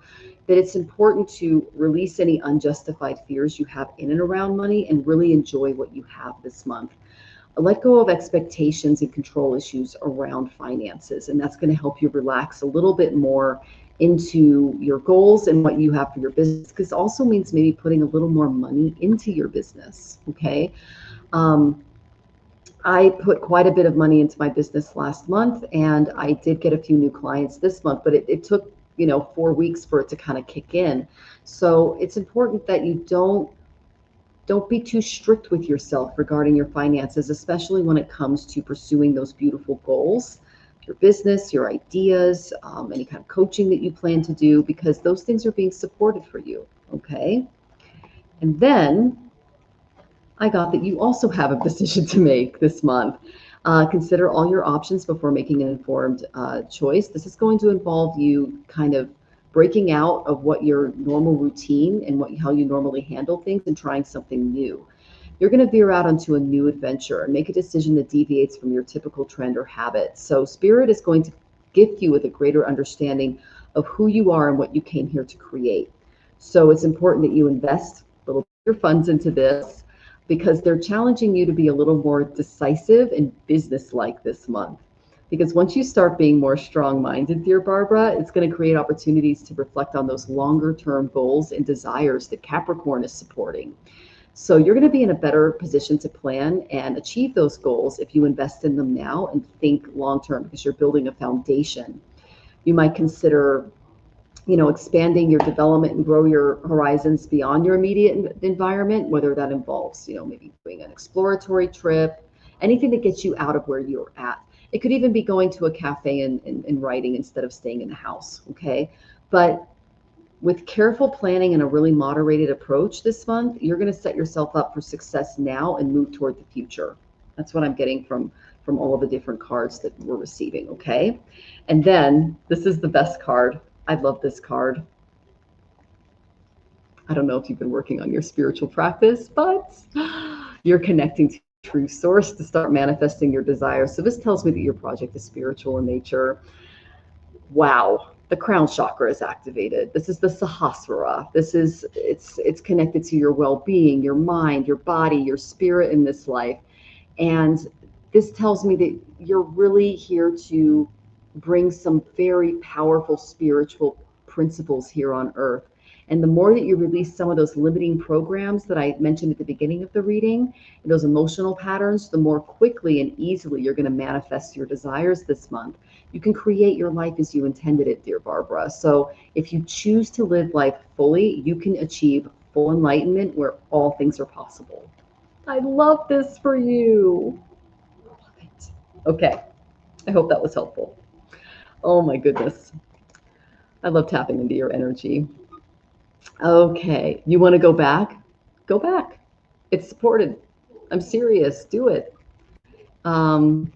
that it's important to release any unjustified fears you have in and around money and really enjoy what you have this month. Let go of expectations and control issues around finances, and that's going to help you relax a little bit more into your goals and what you have for your business, because it also means maybe putting a little more money into your business, okay? I put quite a bit of money into my business last month, and I did get a few new clients this month, but it took 4 weeks for it to kind of kick in. So it's important that you don't be too strict with yourself regarding your finances, especially when it comes to pursuing those beautiful goals, your business, your ideas, any kind of coaching that you plan to do, because those things are being supported for you, okay? And then I got that you also have a decision to make this month. Consider all your options before making an informed choice. This is going to involve you kind of breaking out of what your normal routine and how you normally handle things and trying something new. You're going to veer out onto a new adventure and make a decision that deviates from your typical trend or habit. So Spirit is going to gift you with a greater understanding of who you are and what you came here to create. So it's important that you invest a little bit of your funds into this, because they're challenging you to be a little more decisive and business-like this month. Because once you start being more strong-minded, dear Barbara, it's going to create opportunities to reflect on those longer-term goals and desires that Capricorn is supporting. So you're going to be in a better position to plan and achieve those goals if you invest in them now and think long-term, because you're building a foundation. You might consider expanding your development and grow your horizons beyond your immediate environment, whether that involves, maybe doing an exploratory trip, anything that gets you out of where you're at. It could even be going to a cafe and writing instead of staying in the house, okay? But with careful planning and a really moderated approach this month, you're going to set yourself up for success now and move toward the future. That's what I'm getting from all of the different cards that we're receiving, okay? And then this is the best card. I love this card. I don't know if you've been working on your spiritual practice, but you're connecting to true source to start manifesting your desires. So this tells me that your project is spiritual in nature. Wow, the crown chakra is activated. This is the Sahasrara. It's connected to your well-being, your mind, your body, your spirit in this life. And this tells me that you're really here to bring some very powerful spiritual principles here on earth. And the more that you release some of those limiting programs that I mentioned at the beginning of the reading, and those emotional patterns, the more quickly and easily you're going to manifest your desires this month. You can create your life as you intended it, dear Barbara. So if you choose to live life fully, you can achieve full enlightenment where all things are possible. I love this for you. I love it. Okay, I hope that was helpful. Oh my goodness. I love tapping into your energy. Okay, you want to go back? Go back. It's supported. I'm serious. Do it. And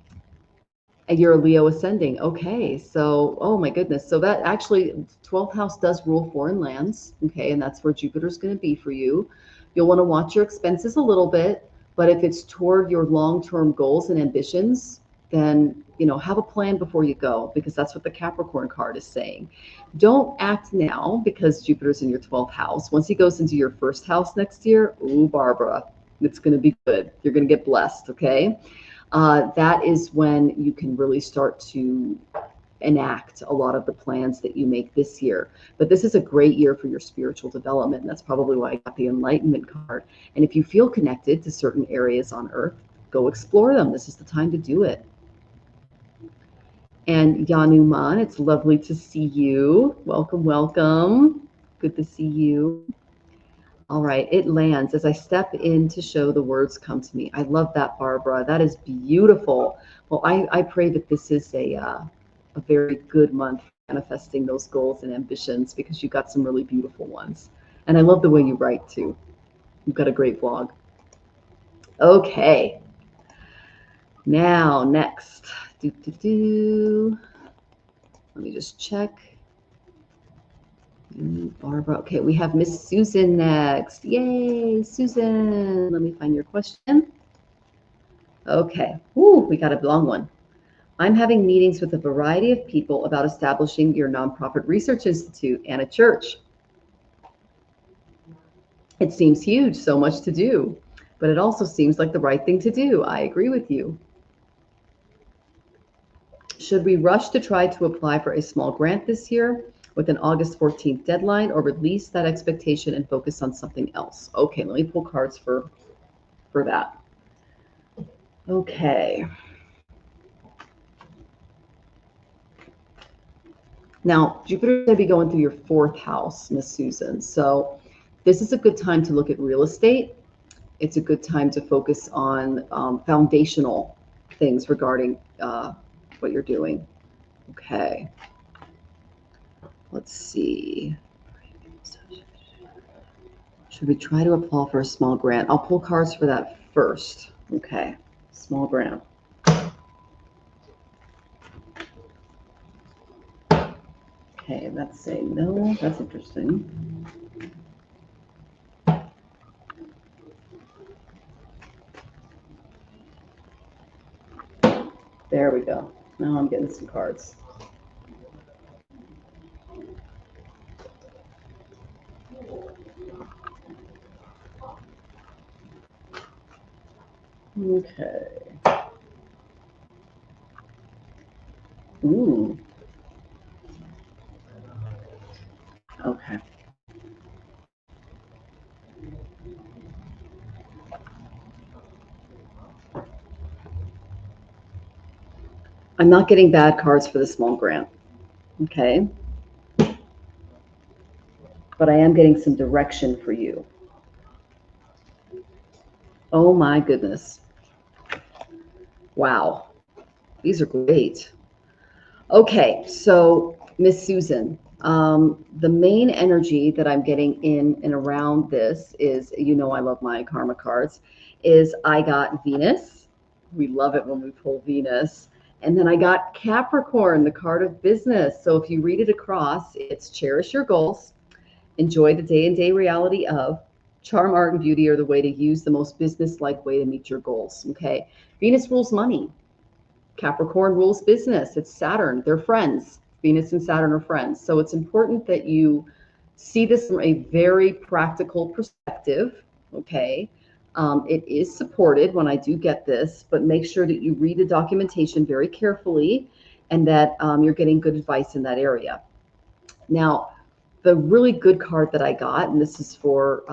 you're a Leo ascending. Okay, so, oh my goodness. So that actually, 12th house does rule foreign lands. Okay, and that's where Jupiter's going to be for you. You'll want to watch your expenses a little bit, but if it's toward your long-term goals and ambitions, then, have a plan before you go, because that's what the Capricorn card is saying. Don't act now because Jupiter's in your 12th house. Once he goes into your first house next year, ooh, Barbara, it's going to be good. You're going to get blessed, okay? That is when you can really start to enact a lot of the plans that you make this year. But this is a great year for your spiritual development, and that's probably why I got the Enlightenment card. And if you feel connected to certain areas on Earth, go explore them. This is the time to do it. And Yanuman, it's lovely to see you. Welcome, welcome. Good to see you. All right, it lands as I step in to show the words come to me. I love that, Barbara. That is beautiful. Well, I pray that this is a very good month for manifesting those goals and ambitions, because you got some really beautiful ones. And I love the way you write too. You've got a great blog. Okay. Now, next. Let me just check. Barbara. Okay, we have Miss Susan next. Yay, Susan. Let me find your question. Okay. Ooh, we got a long one. I'm having meetings with a variety of people about establishing your nonprofit research institute and a church. It seems huge, so much to do, but it also seems like the right thing to do. I agree with you. Should we rush to try to apply for a small grant this year with an August 14th deadline, or release that expectation and focus on something else? Okay, let me pull cards for that. Okay. Now, Jupiter's going to be going through your 4th house, Miss Susan. So this is a good time to look at real estate. It's a good time to focus on foundational things regarding what you're doing. Okay. Let's see. Should we try to apply for a small grant? I'll pull cards for that first. Okay. Small grant. Okay, that's saying no. That's interesting. There we go. Now I'm getting some cards. Okay. Ooh. Okay. I'm not getting bad cards for the small grant. Okay. But I am getting some direction for you. Oh my goodness. Wow. These are great. Okay, so Miss Susan, the main energy that I'm getting in and around this is, you know, I love my karma cards, is I got Venus. We love it when we pull Venus. And then I got Capricorn, the card of business. So if you read it across, it's cherish your goals, enjoy the day-and-day reality of, charm, art, and beauty are the way to use the most business-like way to meet your goals. Okay, Venus rules money. Capricorn rules business. It's Saturn. They're friends. Venus and Saturn are friends. So it's important that you see this from a very practical perspective. Okay. It is supported when I do get this, but make sure that you read the documentation very carefully and that you're getting good advice in that area. Now, the really good card that I got, and this is for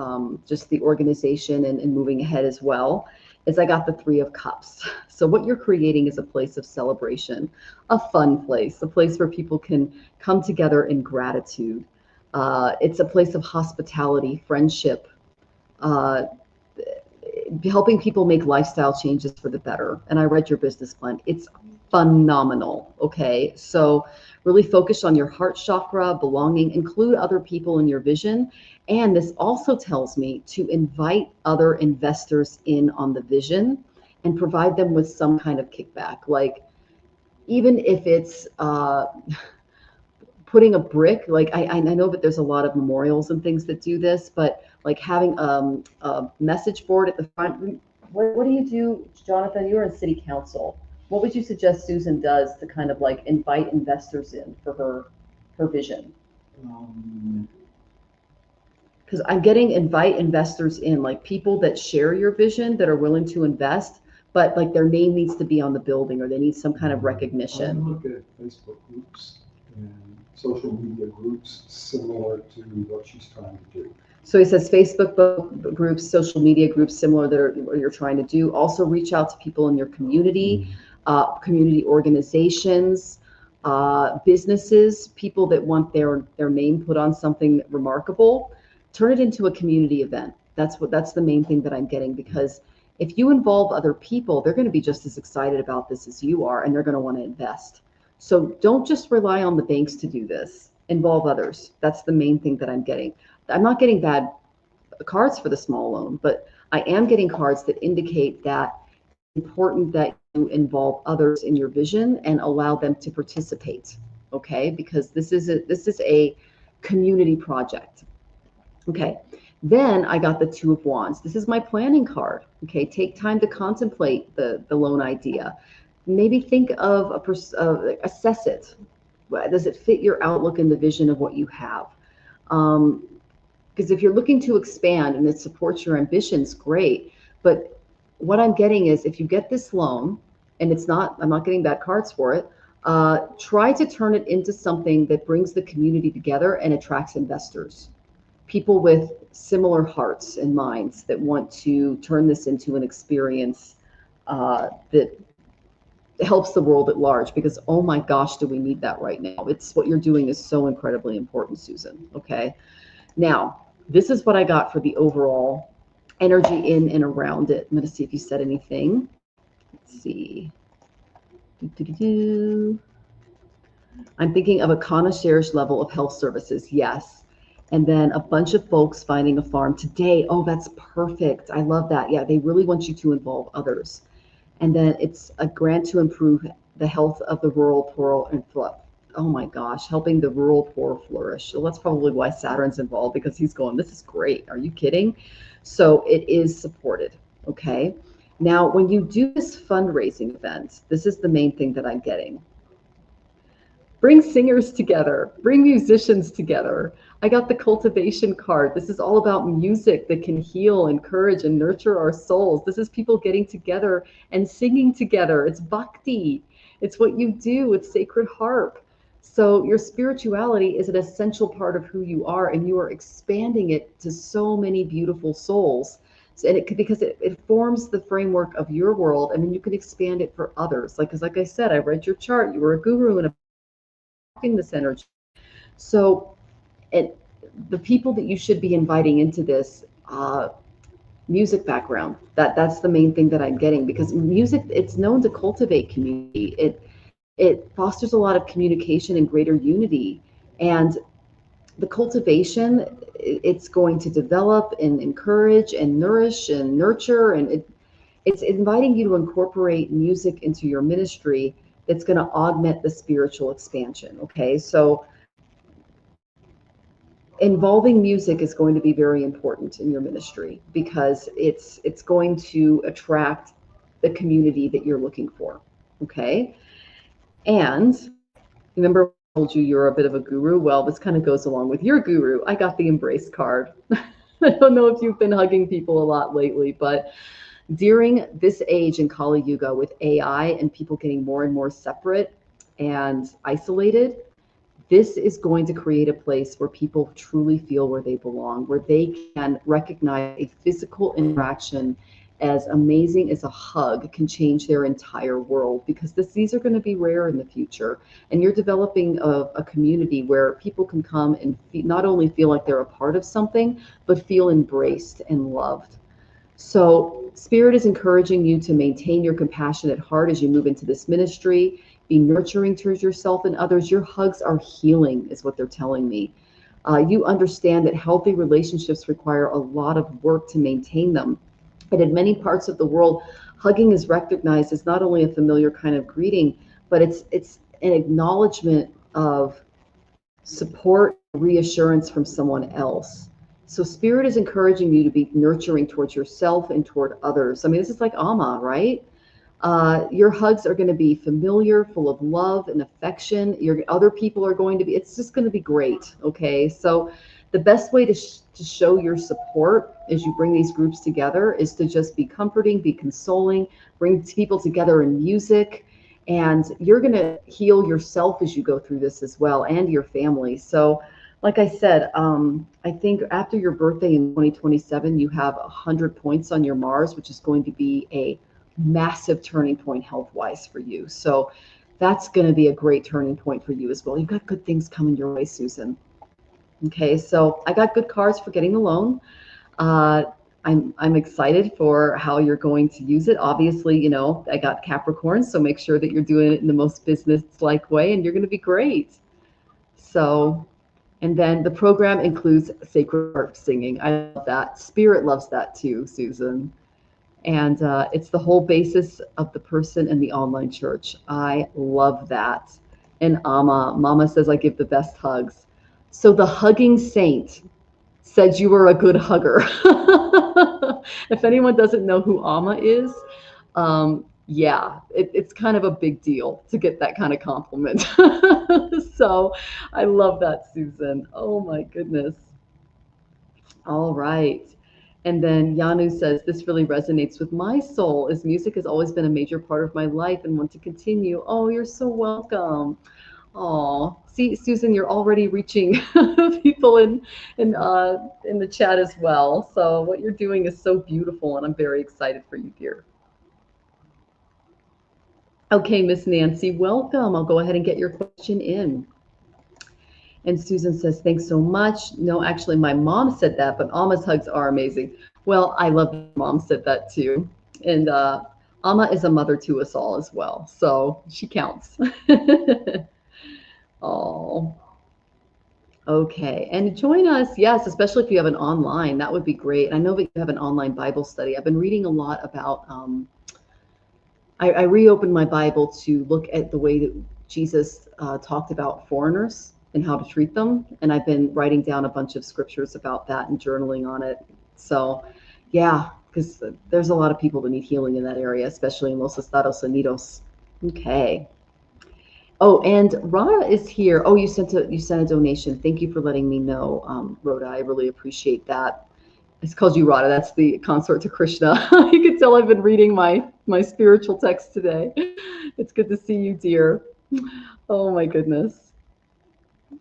just the organization and moving ahead as well, is I got the 3 of Cups. So what you're creating is a place of celebration, a fun place, a place where people can come together in gratitude. It's a place of hospitality, friendship, helping people make lifestyle changes for the better. And I read your business plan. It's phenomenal. Okay. So really focus on your heart chakra, belonging, include other people in your vision. And this also tells me to invite other investors in on the vision and provide them with some kind of kickback. Like, even if it's putting a brick, like I know that there's a lot of memorials and things that do this, but like having a message board at the front. What do you do, Jonathan? You're in city council. What would you suggest Susan does to kind of like invite investors in for her vision? Because I'm getting invite investors in, like people that share your vision, that are willing to invest, but like their name needs to be on the building, or they need some kind of recognition. I look at Facebook groups and social media groups similar to what she's trying to do. So he says Facebook groups, social media groups similar that are what you're trying to do. Also reach out to people in your community, community organizations. businesses, people that want their name put on something remarkable, turn it into a community event. That's the main thing that I'm getting, because if you involve other people, they're going to be just as excited about this as you are, and they're going to want to invest. So don't just rely on the banks to do this. Involve others. That's the main thing that I'm getting. I'm not getting bad cards for the small loan, but I am getting cards that indicate that it's important that you involve others in your vision and allow them to participate. Okay, because this is a community project. Okay, then I got the Two of Wands. This is my planning card. Okay, take time to contemplate the loan idea. Maybe think of assess it. Does it fit your outlook and the vision of what you have? Because if you're looking to expand and it supports your ambitions, great. But what I'm getting is, if you get this loan and I'm not getting bad cards for it, try to turn it into something that brings the community together and attracts investors. People with similar hearts and minds that want to turn this into an experience that helps the world at large, because oh my gosh, do we need that right now. It's what you're doing is so incredibly important, Susan. Okay, now this is what I got for the overall energy in and around it. I'm going to see if you said anything. Let's see. I'm thinking of a concierge level of health services. Yes. And then a bunch of folks finding a farm today. Oh, that's perfect. I love that. Yeah, they really want you to involve others. And then it's a grant to improve the health of the rural poor and oh my gosh, helping the rural poor flourish. So that's probably why Saturn's involved, because he's going, this is great. Are you kidding? So it is supported. Okay. Now, when you do this fundraising event, this is the main thing that I'm getting. Bring singers together, bring musicians together. I got the cultivation card. This is all about music that can heal, encourage, and nurture our souls. This is people getting together and singing together. It's bhakti. It's what you do. It's sacred harp. So your spirituality is an essential part of who you are, and you are expanding it to so many beautiful souls. So, and because it forms the framework of your world, and then you can expand it for others. Because like I said, I read your chart. You were a guru and this energy. So the people that you should be inviting into this music background, that's the main thing that I'm getting, because music, it's known to cultivate community. It fosters a lot of communication and greater unity, and the cultivation, it's going to develop and encourage and nourish and nurture, and it's inviting you to incorporate music into your ministry that's going to augment the spiritual expansion. Okay, so involving music is going to be very important in your ministry, because it's going to attract the community that you're looking for. Okay, and remember I told you you're a bit of a guru. Well, this kind of goes along with your guru. I got the embrace card. I don't know if you've been hugging people a lot lately, but during this age in Kali Yuga, with AI and people getting more and more separate and isolated, this is going to create a place where people truly feel where they belong, where they can recognize a physical interaction as amazing as a hug can change their entire world, because these are going to be rare in the future. And you're developing a community where people can come and not only feel like they're a part of something, but feel embraced and loved. So Spirit is encouraging you to maintain your compassionate heart as you move into this ministry. Be nurturing towards yourself and others. Your hugs are healing, is what they're telling me. You understand that healthy relationships require a lot of work to maintain them. And in many parts of the world, hugging is recognized as not only a familiar kind of greeting, but it's an acknowledgement of support, reassurance from someone else. So Spirit is encouraging you to be nurturing towards yourself and toward others. I mean, this is like Amma, right? Your hugs are going to be familiar, full of love and affection. Other people are going to be, it's just going to be great. Okay. So the best way to show your support as you bring these groups together is to just be comforting, be consoling, bring people together in music, and you're going to heal yourself as you go through this as well, and your family. So like I said, I think after your birthday in 2027, you have 100 points on your Mars, which is going to be a massive turning point health-wise for you. So that's going to be a great turning point for you as well. You've got good things coming your way, Susan. Okay, so I got good cards for getting the loan. I'm excited for how you're going to use it. Obviously, you know, I got Capricorn, so make sure that you're doing it in the most business-like way, and you're going to be great. So, and then the program includes sacred harp singing. I love that. Spirit loves that too, Susan. And it's the whole basis of the person in the online church. I love that. And Mama says I give the best hugs. So the hugging saint said you were a good hugger. If anyone doesn't know who Amma is, yeah, it's kind of a big deal to get that kind of compliment. So I love that, Susan. Oh my goodness. All right. And then Yanu says, this really resonates with my soul, as music has always been a major part of my life and want to continue. Oh, you're so welcome. Oh, see, Susan, you're already reaching people in the chat as well. So what you're doing is so beautiful, and I'm very excited for you, dear. Okay, Miss Nancy, welcome. I'll go ahead and get your question in. And Susan says, thanks so much. No, actually, my mom said that, but Alma's hugs are amazing. Well, I love that mom said that too. And Alma is a mother to us all as well. So she counts. Oh, okay. And join us, yes, especially if you have an online. That would be great. I know that you have an online Bible study. I've been reading a lot about, I reopened my Bible to look at the way that Jesus talked about foreigners and how to treat them. And I've been writing down a bunch of scriptures about that and journaling on it. So yeah, because there's a lot of people that need healing in that area, especially in Los Estados Unidos. Okay. Oh, and Rhoda is here. Oh, you sent a donation. Thank you for letting me know, Rhoda. I really appreciate that. It's called you Rhoda. That's the consort to Krishna. You can tell I've been reading my spiritual text today. It's good to see you, dear. Oh my goodness.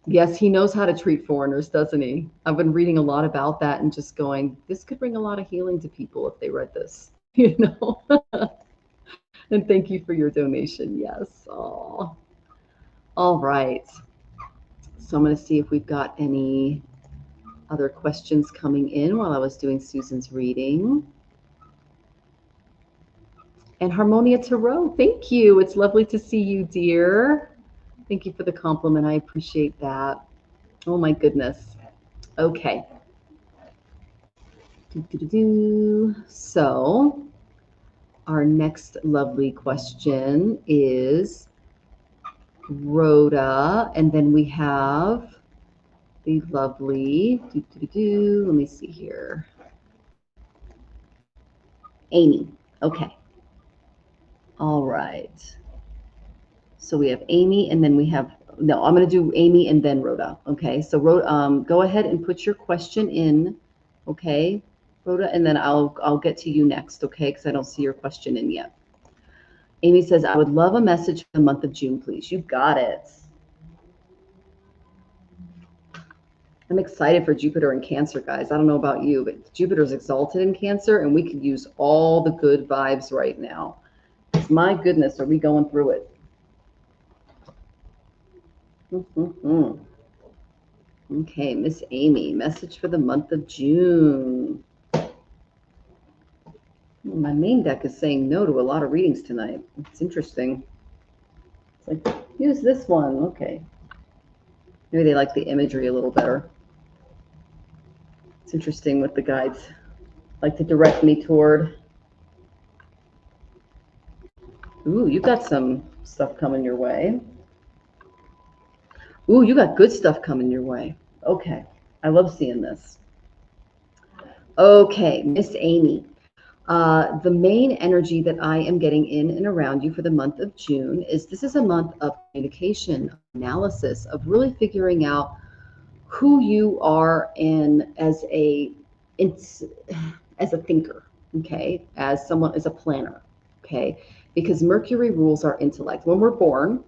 Yes, he knows how to treat foreigners, doesn't he? I've been reading a lot about that and just going, this could bring a lot of healing to people if they read this, you know? And thank you for your donation. Yes. Oh. All right. So I'm going to see if we've got any other questions coming in while I was doing Susan's reading. And Harmonia Tarot, thank you. It's lovely to see you, dear. Thank you for the compliment. I appreciate that. Oh my goodness. Okay. So our next lovely question is Rhoda, and then we have the lovely, let me see here, Amy. Okay. All right. So we have Amy, and then we have, no, I'm going to do Amy and then Rhoda. Okay. So Rhoda, go ahead and put your question in. Okay, Rhoda, and then I'll get to you next. Okay, because I don't see your question in yet. Amy says, I would love a message for the month of June, please. You got it. I'm excited for Jupiter in Cancer, guys. I don't know about you, but Jupiter's exalted in Cancer, and we could use all the good vibes right now. My goodness, are we going through it? Okay, Miss Amy, message for the month of June. My main deck is saying no to a lot of readings tonight. It's interesting. It's like, use this one. Okay. Maybe they like the imagery a little better. It's interesting what the guides like to direct me toward. Ooh, you got some stuff coming your way. Ooh, you got good stuff coming your way. Okay. I love seeing this. Okay, Miss Amy. The main energy that I am getting in and around you for the month of June is this is a month of communication, analysis, of really figuring out who you are as a thinker, okay, as someone, as a planner, okay, because Mercury rules our intellect. When we're born,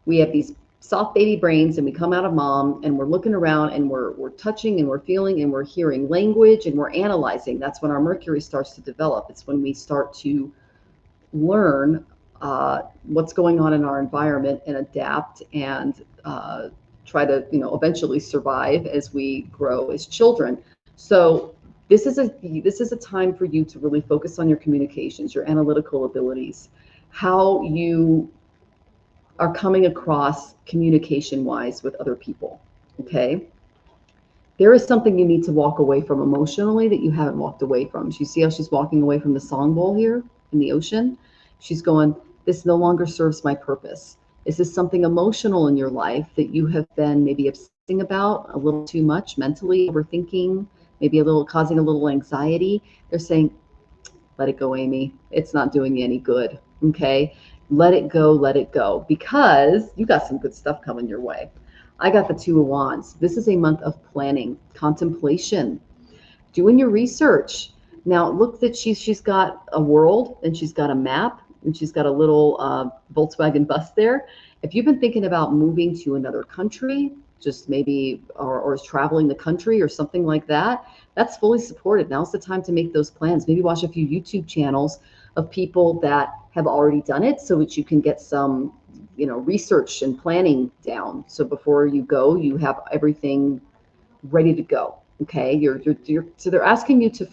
we have these soft baby brains, and we come out of mom, and we're looking around, and we're touching, and we're feeling, and we're hearing language, and we're analyzing. That's when our Mercury starts to develop. It's when we start to learn what's going on in our environment and adapt and try to, eventually survive as we grow as children. So this is a time for you to really focus on your communications, your analytical abilities, how you are coming across communication-wise with other people, okay? There is something you need to walk away from emotionally that you haven't walked away from. You see how she's walking away from the song bowl here in the ocean? She's going, this no longer serves my purpose. Is this something emotional in your life that you have been maybe obsessing about a little too much, mentally overthinking, maybe causing a little anxiety? They're saying, let it go, Amy. It's not doing you any good, okay? Let it go, because you got some good stuff coming your way. I got the Two of Wands. This is a month of planning, contemplation, doing your research. Now, look that she's got a world, and she's got a map, and she's got a little Volkswagen bus there. If you've been thinking about moving to another country, just maybe, or traveling the country or something like that, that's fully supported. Now's the time to make those plans. Maybe watch a few YouTube channels of people that have already done it so that you can get some, research and planning down. So before you go, you have everything ready to go. Okay. So they're asking you to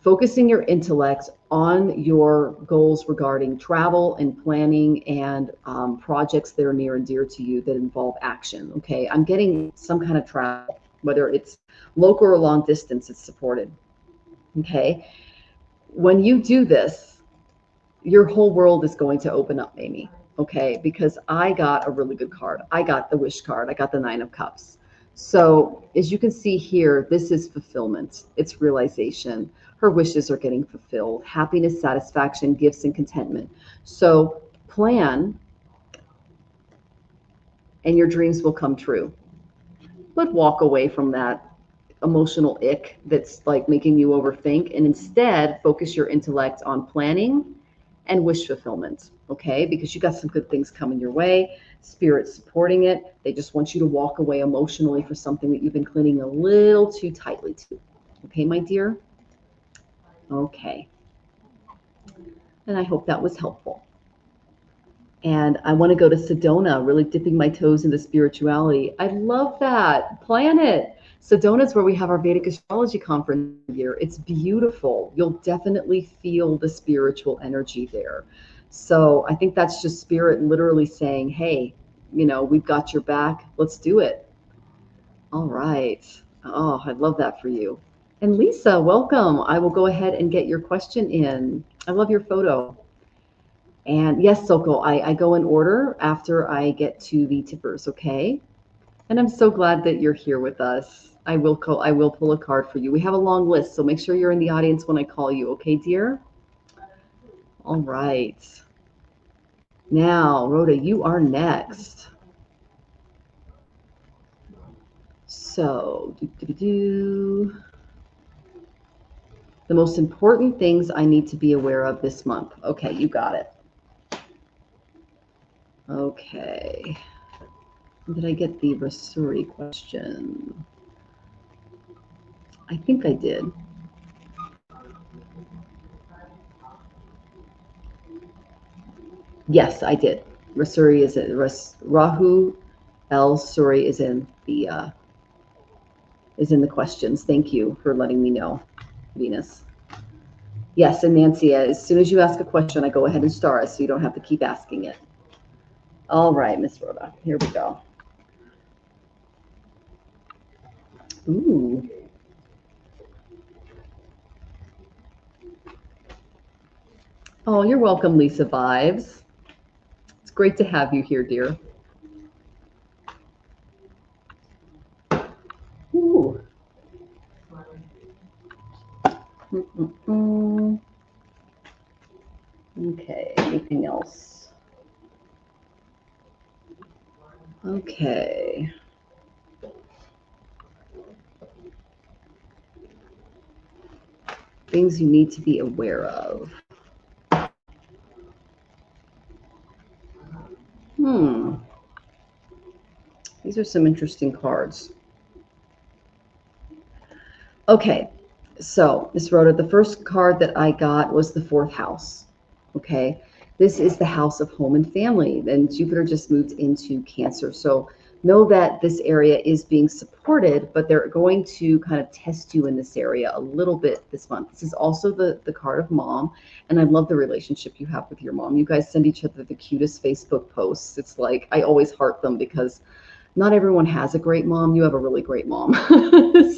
focusing your intellect on your goals regarding travel and planning and projects that are near and dear to you that involve action. Okay. I'm getting some kind of travel, whether it's local or long distance, it's supported. Okay. When you do this, your whole world is going to open up, Amy. Okay. Because I got a really good card. I got the wish card. I got the 9 of Cups. So as you can see here, this is fulfillment. It's realization. Her wishes are getting fulfilled. Happiness, satisfaction, gifts, and contentment. So plan, and your dreams will come true. But walk away from that emotional ick that's like making you overthink, and instead focus your intellect on planning and wish fulfillment, okay? Because you got some good things coming your way. Spirit supporting it. They just want you to walk away emotionally for something that you've been clinging a little too tightly to. Okay, my dear? Okay. And I hope that was helpful. And I want to go to Sedona, really dipping my toes into spirituality. I love that. Plan it. Sedona is where we have our Vedic Astrology conference here. It's beautiful. You'll definitely feel the spiritual energy there. So I think that's just spirit literally saying, hey, we've got your back. Let's do it. All right. Oh, I love that for you. And Lisa, welcome. I will go ahead and get your question in. I love your photo. And yes, Sokol, I go in order after I get to the tippers, okay? And I'm so glad that you're here with us. I will pull a card for you. We have a long list, so make sure you're in the audience when I call you, okay, dear? All right. Now, Rhoda, you are next. So, the most important things I need to be aware of this month. Okay, you got it. Okay. Did I get the Rasuri question? I think I did. Yes, I did. Rasuri is in Rahu El Suri is in the questions. Thank you for letting me know, Venus. Yes, and Nancy, as soon as you ask a question, I go ahead and star it so you don't have to keep asking it. All right, Miss Rhoda, here we go. Ooh. Oh, you're welcome, Lisa Vibes. It's great to have you here, dear. Ooh. Okay, anything else? Okay. Things you need to be aware of. These are some interesting cards. Okay, So, Miss Rhoda, the first card that I got was the fourth house. Okay. This is the house of home and family. And Jupiter just moved into Cancer. So know that this area is being supported, but they're going to kind of test you in this area a little bit this month. This is also the card of mom. And I love the relationship you have with your mom. You guys send each other the cutest Facebook posts. It's like, I always heart them because not everyone has a great mom. You have a really great mom.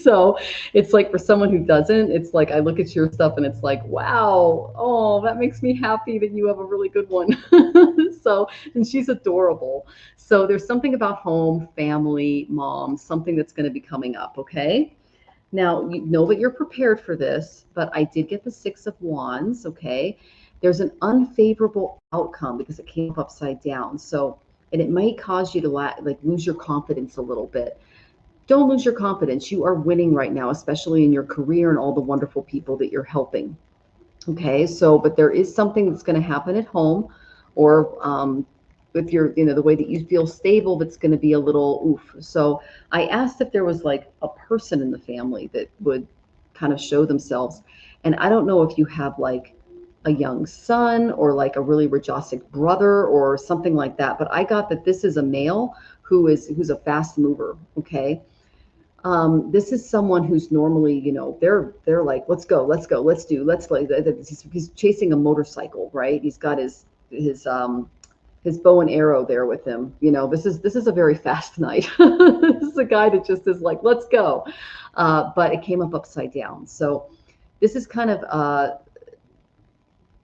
So it's like for someone who doesn't, it's like I look at your stuff and it's like, wow, oh, that makes me happy that you have a really good one. So, and she's adorable. So there's something about home, family, mom, something that's going to be coming up. Okay. Now, you know that you're prepared for this, but I did get the Six of Wands. Okay. There's an unfavorable outcome because it came up upside down. So, and it might cause you to like lose your confidence a little bit. Don't lose your confidence. You are winning right now, especially in your career and all the wonderful people that you're helping. Okay, so but there is something that's going to happen at home, or with your, the way that you feel stable, that's going to be a little oof. So I asked if there was like a person in the family that would kind of show themselves, and I don't know if you have like a young son or like a really rajasic brother or something like that, but I got that this is a male who's a fast mover. Okay, this is someone who's normally, they're like, let's go, let's do, let's like, he's chasing a motorcycle, right? He's got his bow and arrow there with him. This is a very fast night. This is a guy that just is like, let's go. But it came up upside down. So this is kind of,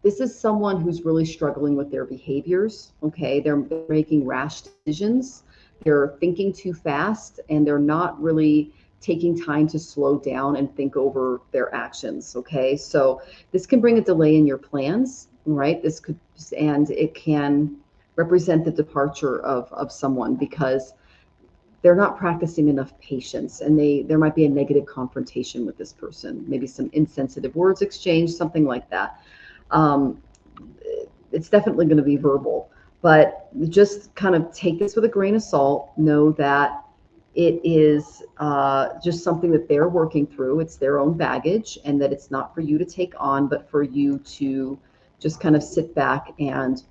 this is someone who's really struggling with their behaviors. Okay. They're making rash decisions. They're thinking too fast, and they're not really taking time to slow down and think over their actions. Okay. So this can bring a delay in your plans, right? And it can represent the departure of someone because they're not practicing enough patience, and there might be a negative confrontation with this person, maybe some insensitive words exchanged, something like that. Um, it's definitely going to be verbal, but just kind of take this with a grain of salt. Know that it is just something that they're working through. It's their own baggage, and that it's not for you to take on, but for you to just kind of sit back and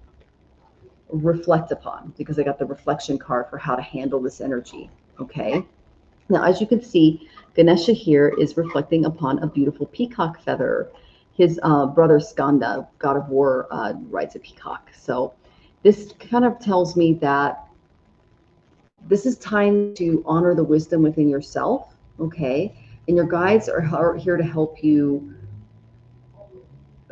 reflect upon, because I got the reflection card for how to handle this energy. Okay. Now, as you can see, Ganesha here is reflecting upon a beautiful peacock feather. His brother Skanda, god of war, rides a peacock. So this kind of tells me that this is time to honor the wisdom within yourself. Okay. And your guides are here to help you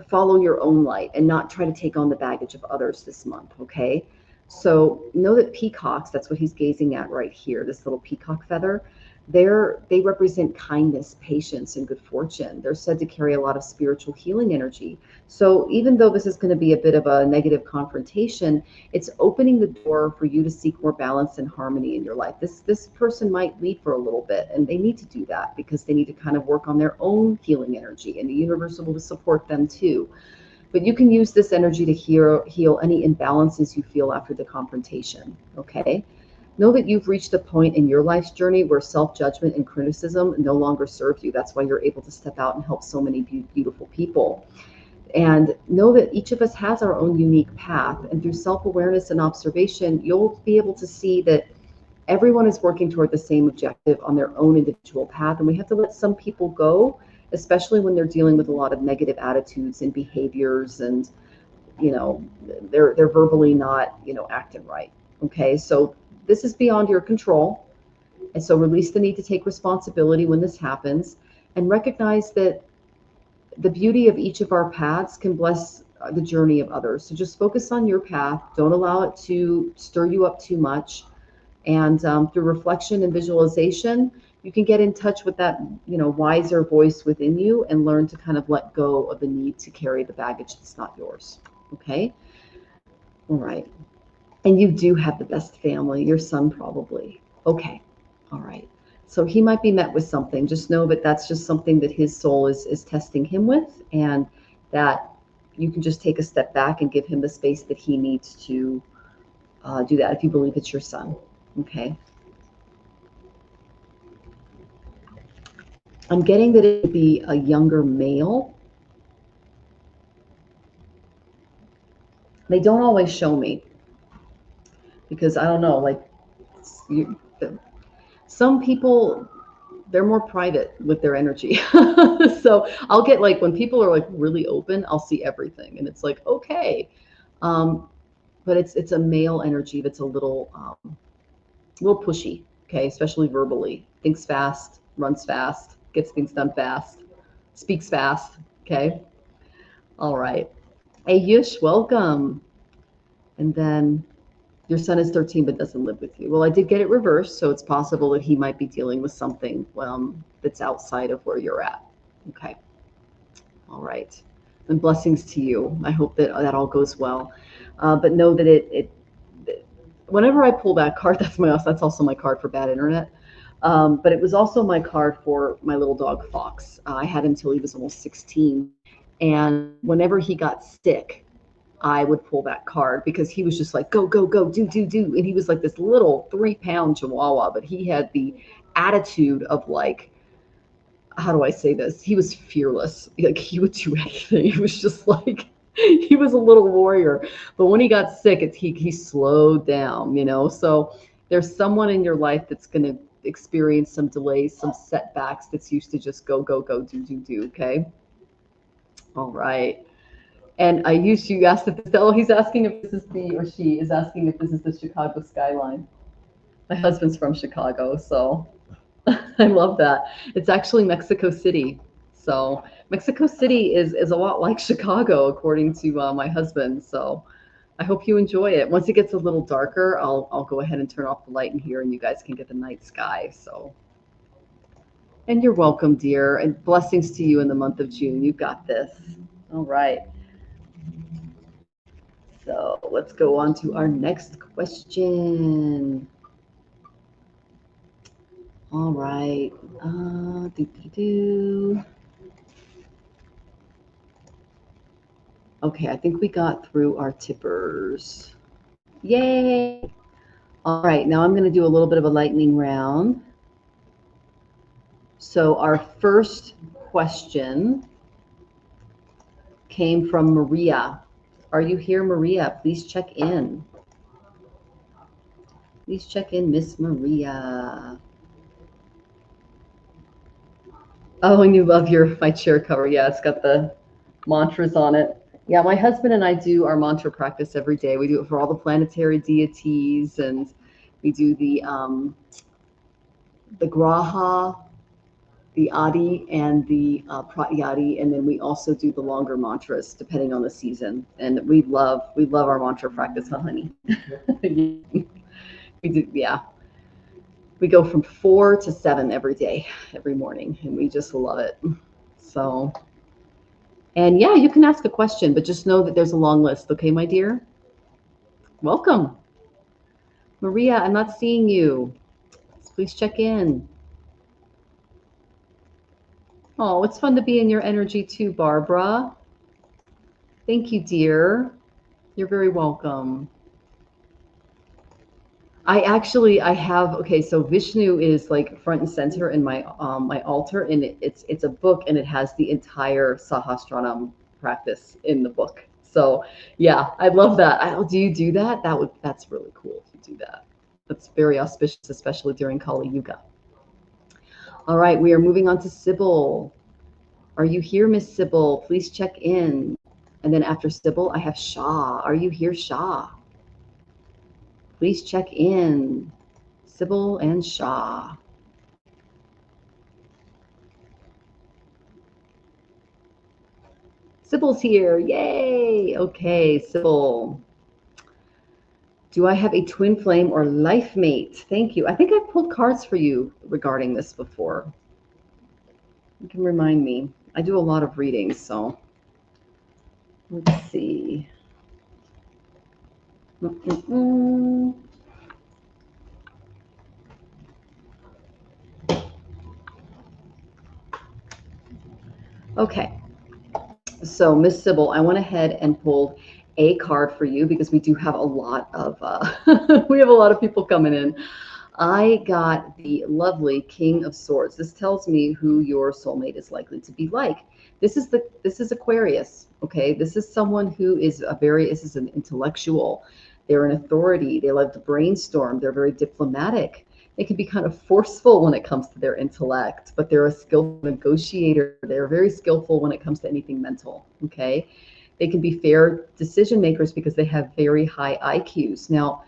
follow your own light and not try to take on the baggage of others this month. Okay. So know that peacocks, that's what he's gazing at right here, this little peacock feather, they represent kindness, patience, and good fortune. They're said to carry a lot of spiritual healing energy. So even though this is going to be a bit of a negative confrontation, it's opening the door for you to seek more balance and harmony in your life. This person might leave for a little bit, and they need to do that because they need to kind of work on their own healing energy, and the universe will support them too. But you can use this energy to heal any imbalances you feel after the confrontation. Okay. Know that you've reached a point in your life's journey where self-judgment and criticism no longer serve you. That's why you're able to step out and help so many beautiful people. And know that each of us has our own unique path. And through self-awareness and observation, you'll be able to see that everyone is working toward the same objective on their own individual path. And we have to let some people go, especially when they're dealing with a lot of negative attitudes and behaviors, and they're verbally not acting right. Okay, so this is beyond your control, and so release the need to take responsibility when this happens, and recognize that the beauty of each of our paths can bless the journey of others. So just focus on your path. Don't allow it to stir you up too much, and through reflection and visualization, you can get in touch with that wiser voice within you and learn to kind of let go of the need to carry the baggage that's not yours. Okay. All right. And you do have the best family, your son probably. Okay. All right. So he might be met with something. Just know that that's just something that his soul is testing him with, and that you can just take a step back and give him the space that he needs to do that if you believe it's your son. Okay. I'm getting that it would be a younger male. They don't always show me because I don't know, like some people, they're more private with their energy. So I'll get like, when people are like really open, I'll see everything. And it's like, okay. But it's a male energy that's a little pushy, okay, especially verbally. Thinks fast, runs fast, gets things done fast, speaks fast, okay? All right. Hey, Yush, welcome. And then your son is 13 but doesn't live with you. Well, I did get it reversed, so it's possible that he might be dealing with something that's outside of where you're at. Okay. All right. And blessings to you. I hope that all goes well. But know that whenever I pull that card, that's also my card for bad internet. But it was also my card for my little dog Fox. I had him till he was almost 16. And whenever he got sick, I would pull that card because he was just like, go, go, go, do, do, do. And he was like this little 3-pound chihuahua, but he had the attitude of like, how do I say this? He was fearless. Like he would do anything. He was just like, he was a little warrior. But when he got sick, he slowed down, you know? So there's someone in your life that's going to experience some delays, some setbacks, that's used to just go, go, go, do, do, do. Okay. All right. And you asked if he's asking if this is she is asking if this is the Chicago skyline. My husband's from Chicago, so I love that. It's actually Mexico City. So Mexico City is a lot like Chicago, according to my husband. So I hope you enjoy it. Once it gets a little darker, I'll go ahead and turn off the light in here, and you guys can get the night sky. So, and you're welcome, dear, and blessings to you in the month of June. You got this. All right. So let's go on to our next question. All right. Okay, I think we got through our tippers. Yay. All right, now I'm going to do a little bit of a lightning round. So our first question came from Maria. Are you here, Maria? Please check in. Please check in, Miss Maria. Oh, and you love my chair cover. Yeah, it's got the mantras on it. Yeah, my husband and I do our mantra practice every day. We do it for all the planetary deities, and we do the Graha, the Adi, and the Pratyadi, and then we also do the longer mantras depending on the season. And we love our mantra practice, huh, honey? We do, yeah. We go from 4 to 7 every day, every morning, and we just love it. So, and yeah, you can ask a question, but just know that there's a long list. Okay, my dear? Welcome. Maria, I'm not seeing you. Please check in. Oh, it's fun to be in your energy too, Barbara. Thank you, dear. You're very welcome. I have, okay, so Vishnu is like front and center in my my altar, and it's a book, and it has the entire Sahasranam practice in the book. So yeah, I love that. Do you do that? That's really cool if you do that. That's very auspicious, especially during Kali Yuga. All right, we are moving on to Sybil. Are you here, Miss Sybil? Please check in. And then after Sybil, I have Shah. Are you here, Shah? Please check in. Sybil and Shah. Sybil's here. Yay. Okay, Sybil. Do I have a twin flame or life mate? Thank you. I think I've pulled cards for you regarding this before. You can remind me. I do a lot of readings, so let's see. Okay, so Miss Sybil, I went ahead and pulled a card for you because we do have a lot of we have a lot of people coming in. I got the lovely King of Swords. This tells me who your soulmate is likely to be like. This is Aquarius. Okay, this is someone who is this is an intellectual. They're an authority. They love to brainstorm. They're very diplomatic. They can be kind of forceful when it comes to their intellect, but they're a skillful negotiator. They're very skillful when it comes to anything mental. Okay, they can be fair decision makers because they have very high IQs. Now,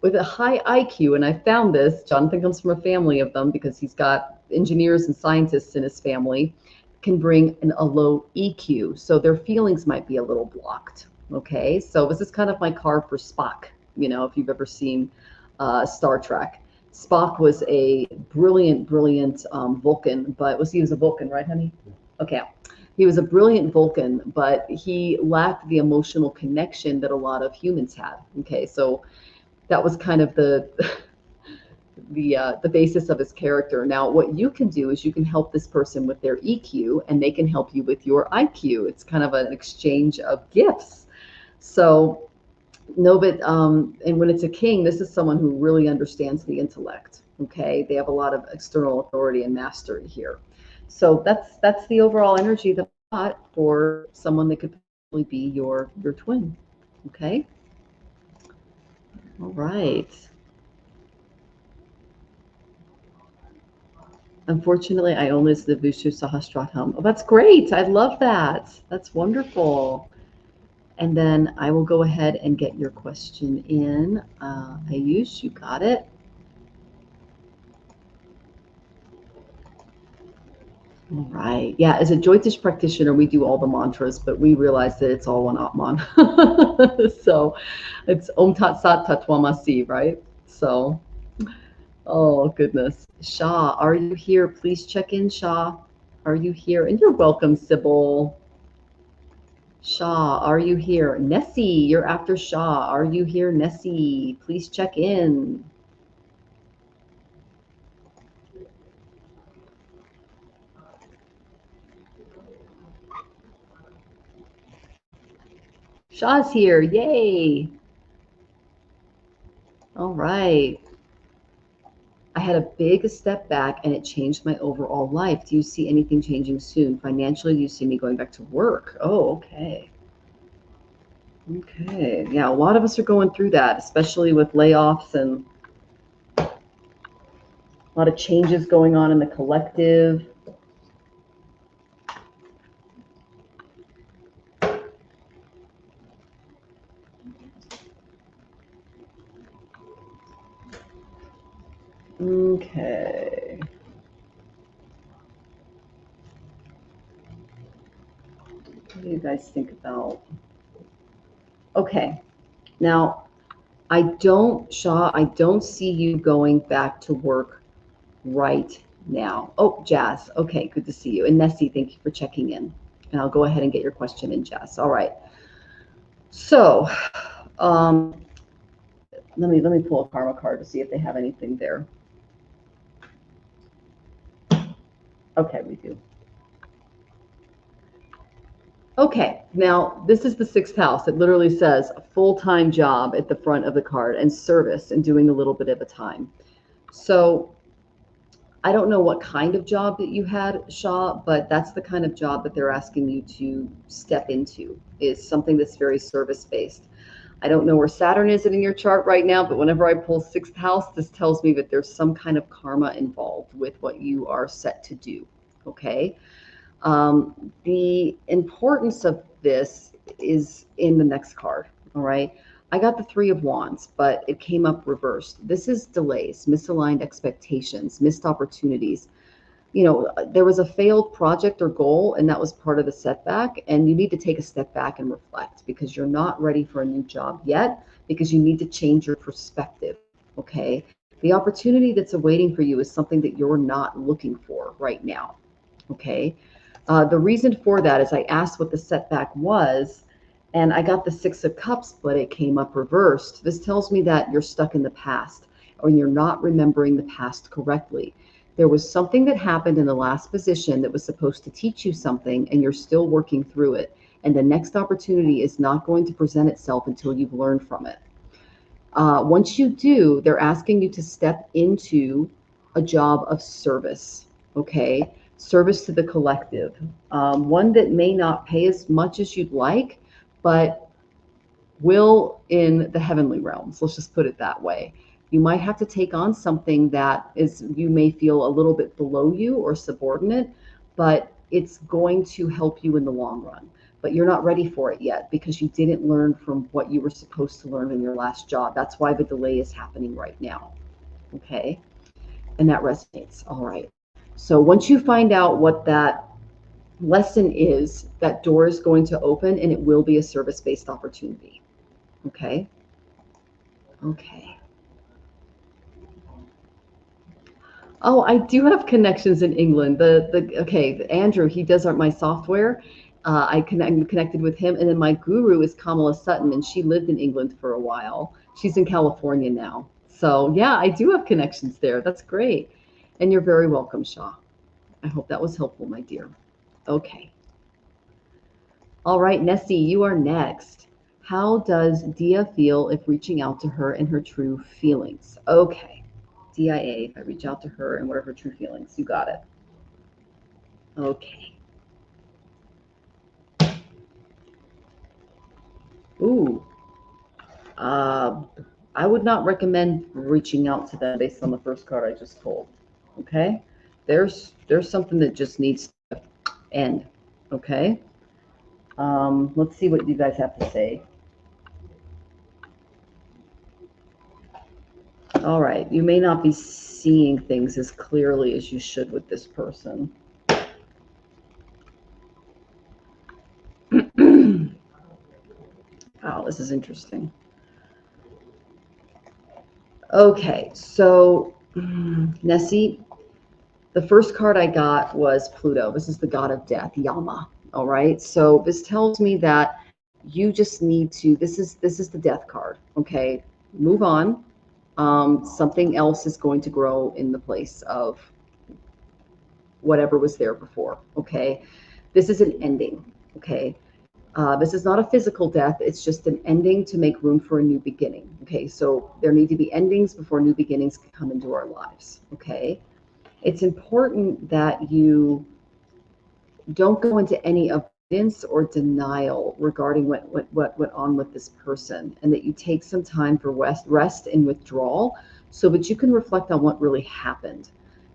with a high IQ, and I found this, Jonathan comes from a family of them because he's got engineers and scientists in his family, can bring a low EQ. So their feelings might be a little blocked. Okay, so this is kind of my card for Spock. You know, if you've ever seen Star Trek, Spock was a brilliant Vulcan, but he was a Vulcan, right, honey? Okay. He was a brilliant Vulcan, but he lacked the emotional connection that a lot of humans had. Okay, so that was kind of the basis of his character. Now, what you can do is you can help this person with their EQ, and they can help you with your IQ. It's kind of an exchange of gifts. So know that, and when it's a king, this is someone who really understands the intellect. Okay, they have a lot of external authority and mastery here. So that's the overall energy that I got for someone that could potentially be your twin. Okay. All right. Unfortunately, I only listen to Vishu Sahasratham. Oh, that's great. I love that. That's wonderful. And then I will go ahead and get your question in. Ayush, you got it. All right. Yeah, as a Jyotish practitioner, we do all the mantras, but we realize that it's all one Atman. So it's Om Tat Sat Tatwamasi, right? So, oh goodness. Shah, are you here? Please check in, Shah. Are you here? And you're welcome, Sybil. Shah, are you here? Nessie, you're after Shah. Are you here, Nessie? Please check in. Shah's here. Yay. All right. I had a big step back and it changed my overall life. Do you see anything changing soon? Financially, do you see me going back to work? Oh, okay. Okay. Yeah, a lot of us are going through that, especially with layoffs and a lot of changes going on in the collective. Okay. What do you guys think about? Okay. Now, I don't see you going back to work right now. Oh, Jazz. Okay, good to see you. And Nessie, thank you for checking in. And I'll go ahead and get your question in, Jazz. All right. So, let me pull a karma card to see if they have anything there. Okay, we do. Okay, now this is the 6th house. It literally says a full-time job at the front of the card and service and doing a little bit at a time. So I don't know what kind of job that you had, Shah, but that's the kind of job that they're asking you to step into, is something that's very service-based. I don't know where Saturn is in your chart right now, but whenever I pull 6th house, this tells me that there's some kind of karma involved with what you are set to do, okay? The importance of this is in the next card, all right? I got the 3 of Wands, but it came up reversed. This is delays, misaligned expectations, missed opportunities. You know, there was a failed project or goal, and that was part of the setback. And you need to take a step back and reflect because you're not ready for a new job yet, because you need to change your perspective, okay? The opportunity that's awaiting for you is something that you're not looking for right now, okay? The reason for that is I asked what the setback was, and I got the 6 of Cups, but it came up reversed. This tells me that you're stuck in the past, or you're not remembering the past correctly. There was something that happened in the last position that was supposed to teach you something, and you're still working through it. And the next opportunity is not going to present itself until you've learned from it. Once you do, they're asking you to step into a job of service, okay? Service to the collective. One that may not pay as much as you'd like, but will in the heavenly realms. Let's just put it that way. You might have to take on something that is, you may feel a little bit below you or subordinate, but it's going to help you in the long run. But you're not ready for it yet because you didn't learn from what you were supposed to learn in your last job. That's why the delay is happening right now. Okay. And that resonates. All right. So once you find out what that lesson is, that door is going to open and it will be a service-based opportunity. Okay. Okay. Oh, I do have connections in England. Okay, Andrew, he does my software. I'm connected with him, and then my guru is Komilla Sutton, and she lived in England for a while. She's in California now. So yeah, I do have connections there. That's great. And you're very welcome, Shaw. I hope that was helpful, my dear. Okay. All right, Nessie, you are next. How does Dia feel if reaching out to her and her true feelings? Okay. DIA, if I reach out to her and what are her true feelings? You got it. Okay. Ooh. I would not recommend reaching out to them based on the first card I just pulled. Okay? There's something that just needs to end. Okay? Let's see what you guys have to say. All right. You may not be seeing things as clearly as you should with this person. Oh, this is interesting. Okay, so Nessie, the first card I got was Pluto. This is the god of death, Yama. All right, so this tells me that you just need to. This is the death card. Okay, move on. Something else is going to grow in the place of whatever was there before. Okay, this is an ending. Okay. This is not a physical death. It's just an ending to make room for a new beginning. Okay, so there need to be endings before new beginnings can come into our lives. Okay, it's important that you don't go into any avoidance or denial regarding what went on with this person, and that you take some time for rest and withdrawal so that you can reflect on what really happened,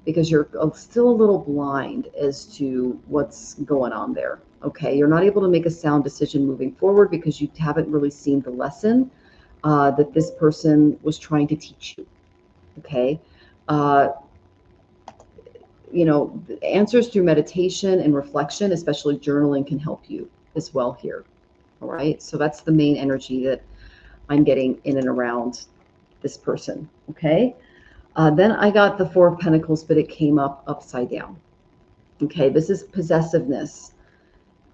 because you're still a little blind as to what's going on there. Okay, you're not able to make a sound decision moving forward because you haven't really seen the lesson that this person was trying to teach you. Okay, you know, answers through meditation and reflection, especially journaling, can help you as well here. All right, so that's the main energy that I'm getting in and around this person. Okay, then I got the Four of Pentacles, but it came up upside down. Okay, this is possessiveness.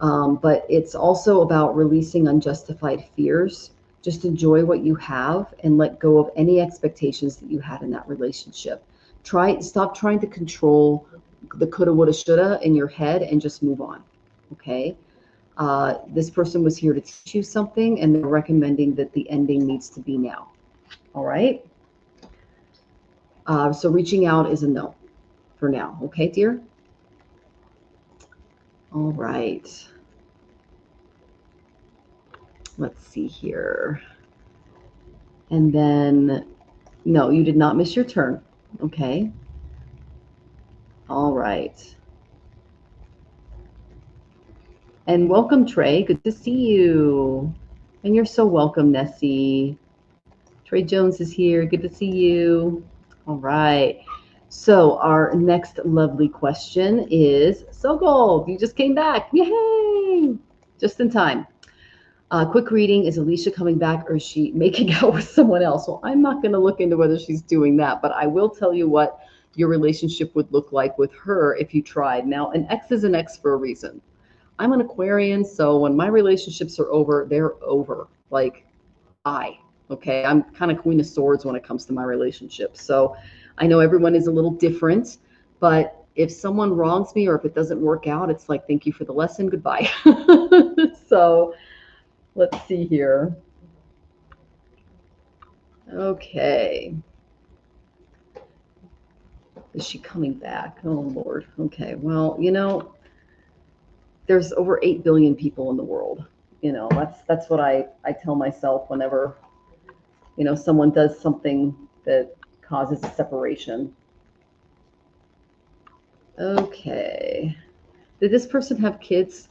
But it's also about releasing unjustified fears. Just enjoy what you have and let go of any expectations that you had in that relationship. Stop trying to control the coulda, woulda, shoulda in your head and just move on. Okay. This person was here to teach you something, and they're recommending that the ending needs to be now. All right. So reaching out is a no for now. Okay, dear. All right. Let's see here. And then, no, you did not miss your turn. Okay. All right. And welcome, Trey. Good to see you. And you're so welcome, Nessie. Trey Jones is here. Good to see you. All right. So our next lovely question is Sogol. You just came back. Yay! Just in time. Quick reading. Is Alicia coming back, or is she making out with someone else? Well, I'm not going to look into whether she's doing that, but I will tell you what your relationship would look like with her if you tried. Now, an ex is an ex for a reason. I'm an Aquarian, so when my relationships are over, they're over. Like, okay, I'm kind of Queen of Swords when it comes to my relationships. So I know everyone is a little different, but if someone wrongs me or if it doesn't work out, it's like, thank you for the lesson, goodbye. So let's see here. Okay. Is she coming back? Oh, Lord. Okay. Well, there's over 8 billion people in the world. That's what I tell myself whenever, someone does something that causes a separation. Okay. Did this person have kids?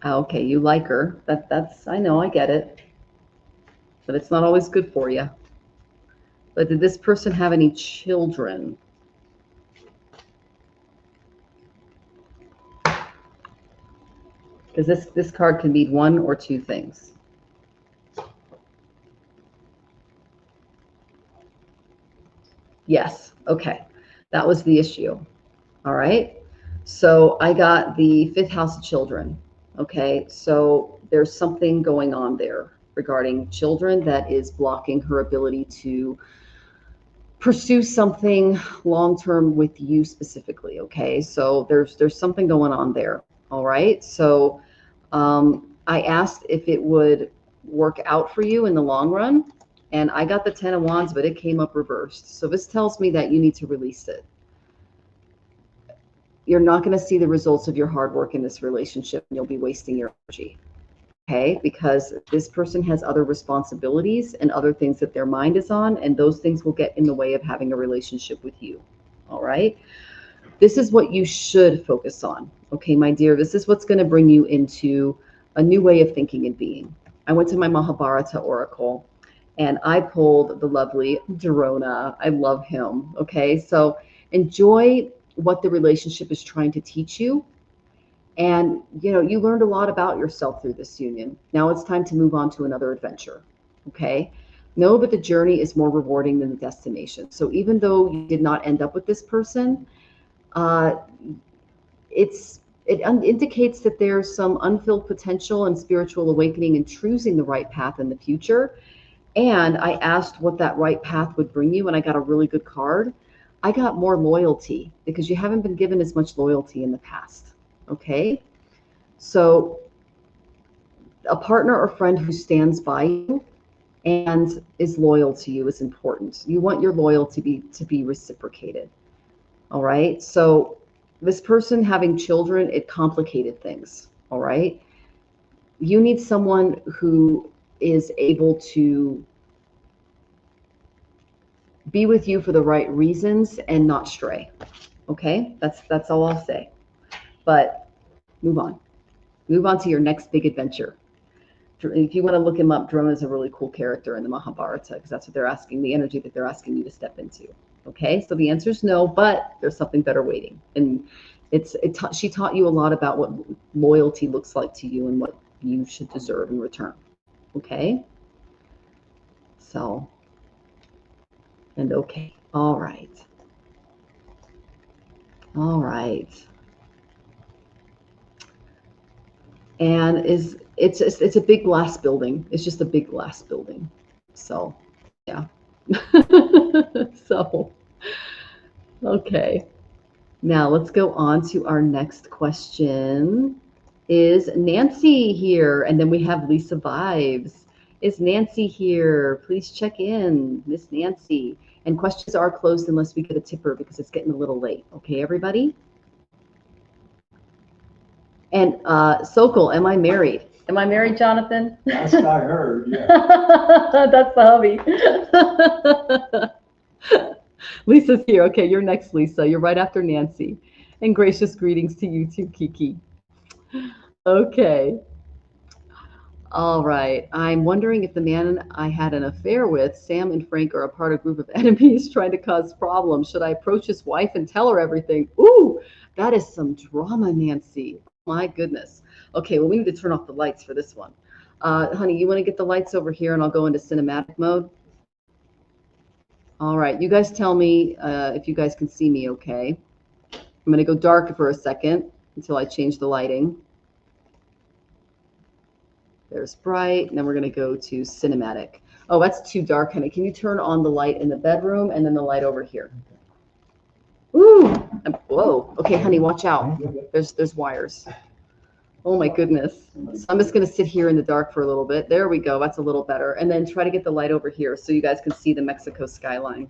Okay, you like her. That's I know, I get it. But it's not always good for you. But did this person have any children? Because this card can mean one or two things. Yes. Okay. That was the issue. All right. So I got the fifth house of children. Okay. So there's something going on there regarding children that is blocking her ability to pursue something long term with you specifically. Okay. So there's something going on there. All right. So I asked if it would work out for you in the long run. And I got the 10 of Wands, but it came up reversed. So this tells me that you need to release it. You're not going to see the results of your hard work in this relationship, and you'll be wasting your energy. Okay? Because this person has other responsibilities and other things that their mind is on, and those things will get in the way of having a relationship with you. All right? This is what you should focus on. Okay, my dear, this is what's going to bring you into a new way of thinking and being. I went to my Mahabharata oracle, and I pulled the lovely Drona. I love him. Okay, so enjoy what the relationship is trying to teach you. And, you learned a lot about yourself through this union. Now it's time to move on to another adventure. Okay, know that the journey is more rewarding than the destination. So even though you did not end up with this person, it indicates that there's some unfilled potential and spiritual awakening and choosing the right path in the future. And I asked what that right path would bring you, and I got a really good card. I got more loyalty because you haven't been given as much loyalty in the past. Okay? So a partner or friend who stands by you and is loyal to you is important. You want your loyalty to be reciprocated. All right? So this person having children, it complicated things. All right? You need someone who is able to be with you for the right reasons and not stray. Okay? That's all I'll say. But move on. Move on to your next big adventure. If you want to look him up, Drona is a really cool character in the Mahabharata because that's what they're asking, the energy that they're asking you to step into. Okay? So the answer is no, but there's something better waiting. And she taught you a lot about what loyalty looks like to you and what you should deserve in return. Okay? So, and okay. All right. All right. And it's a big glass building. It's just a big glass building. So, yeah. So, okay. Now let's go on to our next question. Is Nancy here? And then we have Lisa Vibes. Is Nancy here? Please check in, Miss Nancy. And questions are closed unless we get a tipper because it's getting a little late. Okay, everybody? And Sokol, am I married? Am I married, Jonathan? That's what I heard, yeah. That's the hubby. Lisa's here. Okay, you're next, Lisa. You're right after Nancy. And gracious greetings to you too, Kiki. Okay. All right. I'm wondering if the man I had an affair with, Sam and Frank, are a part of a group of enemies trying to cause problems. Should I approach his wife and tell her everything? Ooh, that is some drama, Nancy. My goodness. Okay, well, we need to turn off the lights for this one. Honey, you want to get the lights over here and I'll go into cinematic mode? All right, you guys tell me if you guys can see me okay. I'm going to go dark for a second until I change the lighting. There's bright, and then we're going to go to cinematic. Oh, that's too dark, honey. Can you turn on the light in the bedroom and then the light over here? Ooh, whoa. Okay, honey, watch out. There's wires. Oh my goodness. So I'm just going to sit here in the dark for a little bit. There we go. That's a little better. And then try to get the light over here so you guys can see the Mexico skyline.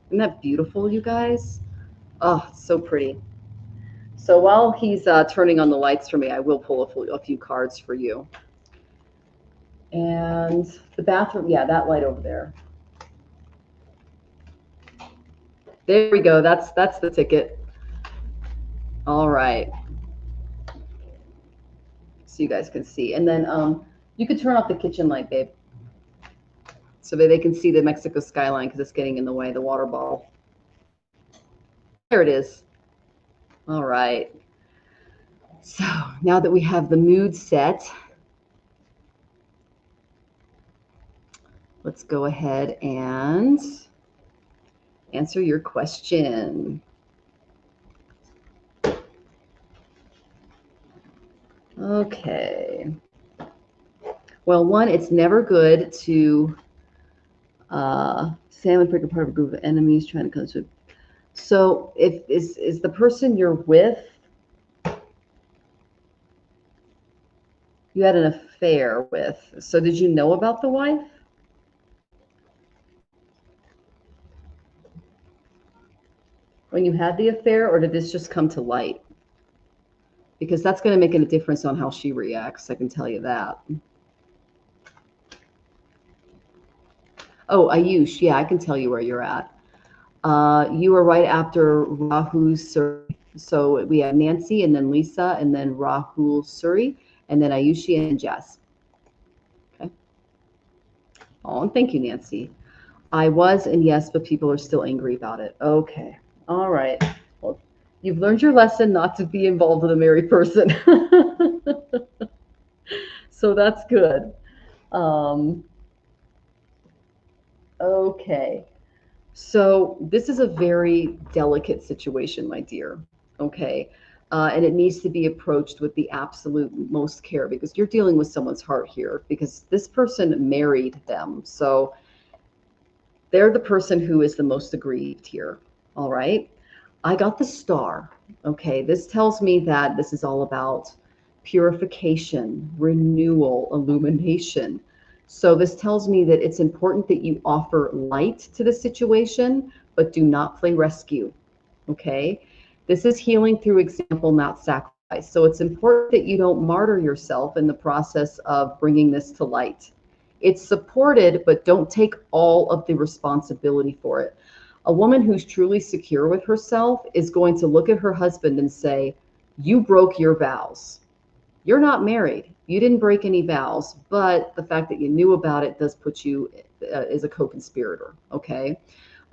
Isn't that beautiful, you guys? Oh, it's so pretty. So while he's turning on the lights for me, I will pull a few cards for you. And the bathroom, yeah, that light over there. There we go. That's the ticket. All right. So you guys can see. And then you could turn off the kitchen light, babe, so that they can see the Mexico skyline because it's getting in the way, the water bottle. There it is. All right. So now that we have the mood set, let's go ahead and answer your question. Okay. Well, one, it's never good to salmon pick apart a group of enemies trying to come to. So if is the person you're with, you had an affair with, so did you know about the wife? When you had the affair, or did this just come to light? Because that's going to make a difference on how she reacts, I can tell you that. Oh, Ayush, yeah, I can tell you where you're at. You are right after Rahul Suri. So we have Nancy, and then Lisa, and then Rahul Suri, and then Ayushi and Jess. Okay. Oh, and thank you, Nancy. I was, and yes, but people are still angry about it. Okay. All right. Well, you've learned your lesson not to be involved with a married person. So that's good. Okay. So this is a very delicate situation, my dear. Okay. And it needs to be approached with the absolute most care, because you're dealing with someone's heart here, because this person married them. So they're the person who is the most aggrieved here. All right. I got the star. Okay. This tells me that this is all about purification, renewal, illumination. So this tells me that it's important that you offer light to the situation, but do not play rescue. Okay. This is healing through example, not sacrifice. So it's important that you don't martyr yourself in the process of bringing this to light. It's supported, but don't take all of the responsibility for it. A woman who's truly secure with herself is going to look at her husband and say, you broke your vows. You're not married. You didn't break any vows, but the fact that you knew about it does put you as a co-conspirator, okay?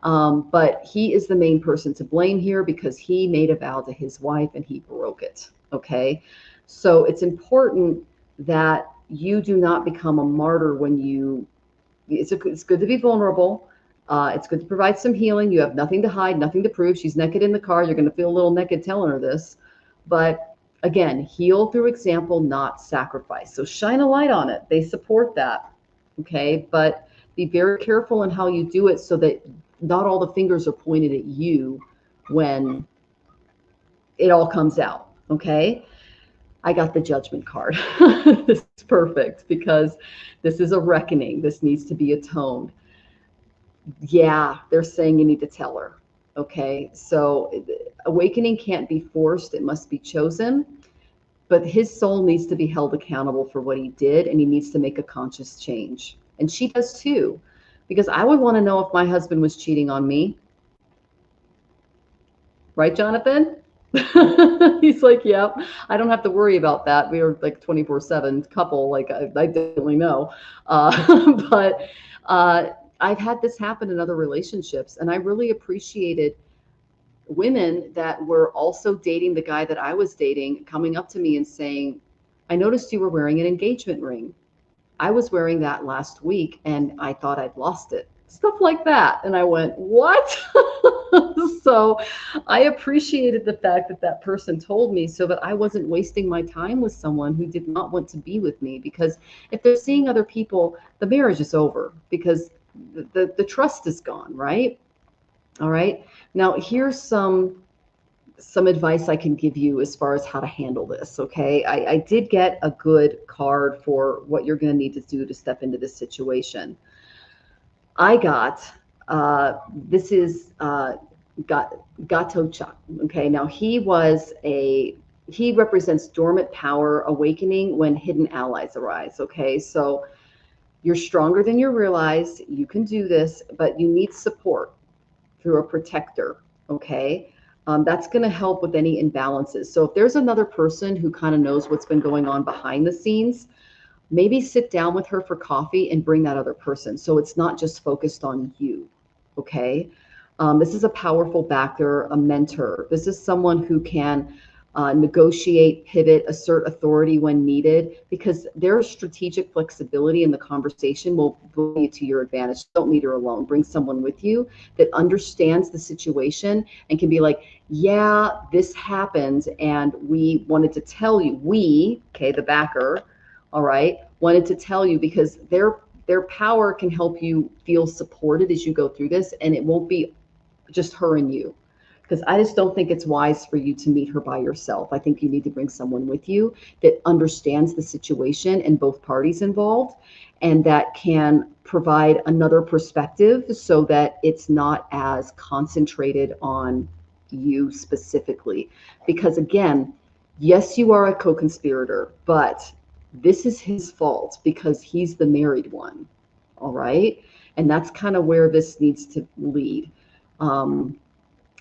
But he is the main person to blame here because he made a vow to his wife and he broke it, okay? So it's important that you do not become a martyr when you, it's good to be vulnerable. It's good to provide some healing. You have nothing to hide, nothing to prove. She's naked in the car. You're going to feel a little naked telling her this. But again, heal through example, not sacrifice. So shine a light on it. They support that. Okay. But be very careful in how you do it so that not all the fingers are pointed at you when it all comes out. Okay. I got the Judgment card. This is perfect because this is a reckoning. This needs to be atoned. Yeah, they're saying you need to tell her. Okay, so awakening can't be forced. It must be chosen. But his soul needs to be held accountable for what he did, and he needs to make a conscious change. And she does too, because I would want to know if my husband was cheating on me. Right, Jonathan? He's like, yep, I don't have to worry about that. We are like 24/7 couple. Like I definitely know. But I've had this happen in other relationships, and I really appreciated women that were also dating the guy that I was dating coming up to me and saying, I noticed you were wearing an engagement ring. I was wearing that last week and I thought I'd lost it. Stuff like that. And I went, what? So I appreciated the fact that that person told me so that I wasn't wasting my time with someone who did not want to be with me, because if they're seeing other people, the marriage is over because the trust is gone, right? All right. Now here's some advice I can give you as far as how to handle this. Okay. I did get a good card for what you're going to need to do to step into this situation. I got, this is Gatocha. Okay. Now he represents dormant power awakening when hidden allies arise. Okay. So you're stronger than you realize. You can do this, but you need support through a protector. Okay. That's going to help with any imbalances. So if there's another person who kind of knows what's been going on behind the scenes, maybe sit down with her for coffee and bring that other person. So it's not just focused on you. Okay. This is a powerful backer, a mentor. This is someone who can negotiate, pivot, assert authority when needed, because their strategic flexibility in the conversation will bring you to your advantage. Don't leave her alone. Bring someone with you that understands the situation and can be like, yeah, this happened, and we wanted to tell you, the backer, all right, wanted to tell you, because their power can help you feel supported as you go through this, and it won't be just her and you. Because I just don't think it's wise for you to meet her by yourself. I think you need to bring someone with you that understands the situation and both parties involved, and that can provide another perspective so that it's not as concentrated on you specifically. Because again, yes, you are a co-conspirator, but this is his fault because he's the married one. All right. And that's kind of where this needs to lead.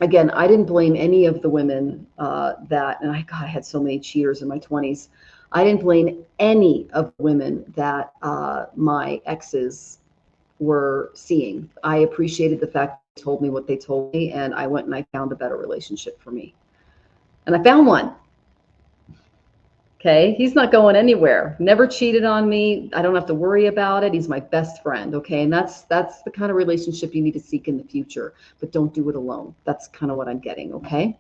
Again, I didn't blame any of the women and I had so many cheaters in my 20s. I didn't blame any of the women that my exes were seeing. I appreciated the fact they told me what they told me, and I went and I found a better relationship for me. And I found one. Okay, he's not going anywhere. Never cheated on me. I don't have to worry about it. He's my best friend. Okay, and that's the kind of relationship you need to seek in the future. But don't do it alone. That's kind of what I'm getting. Okay,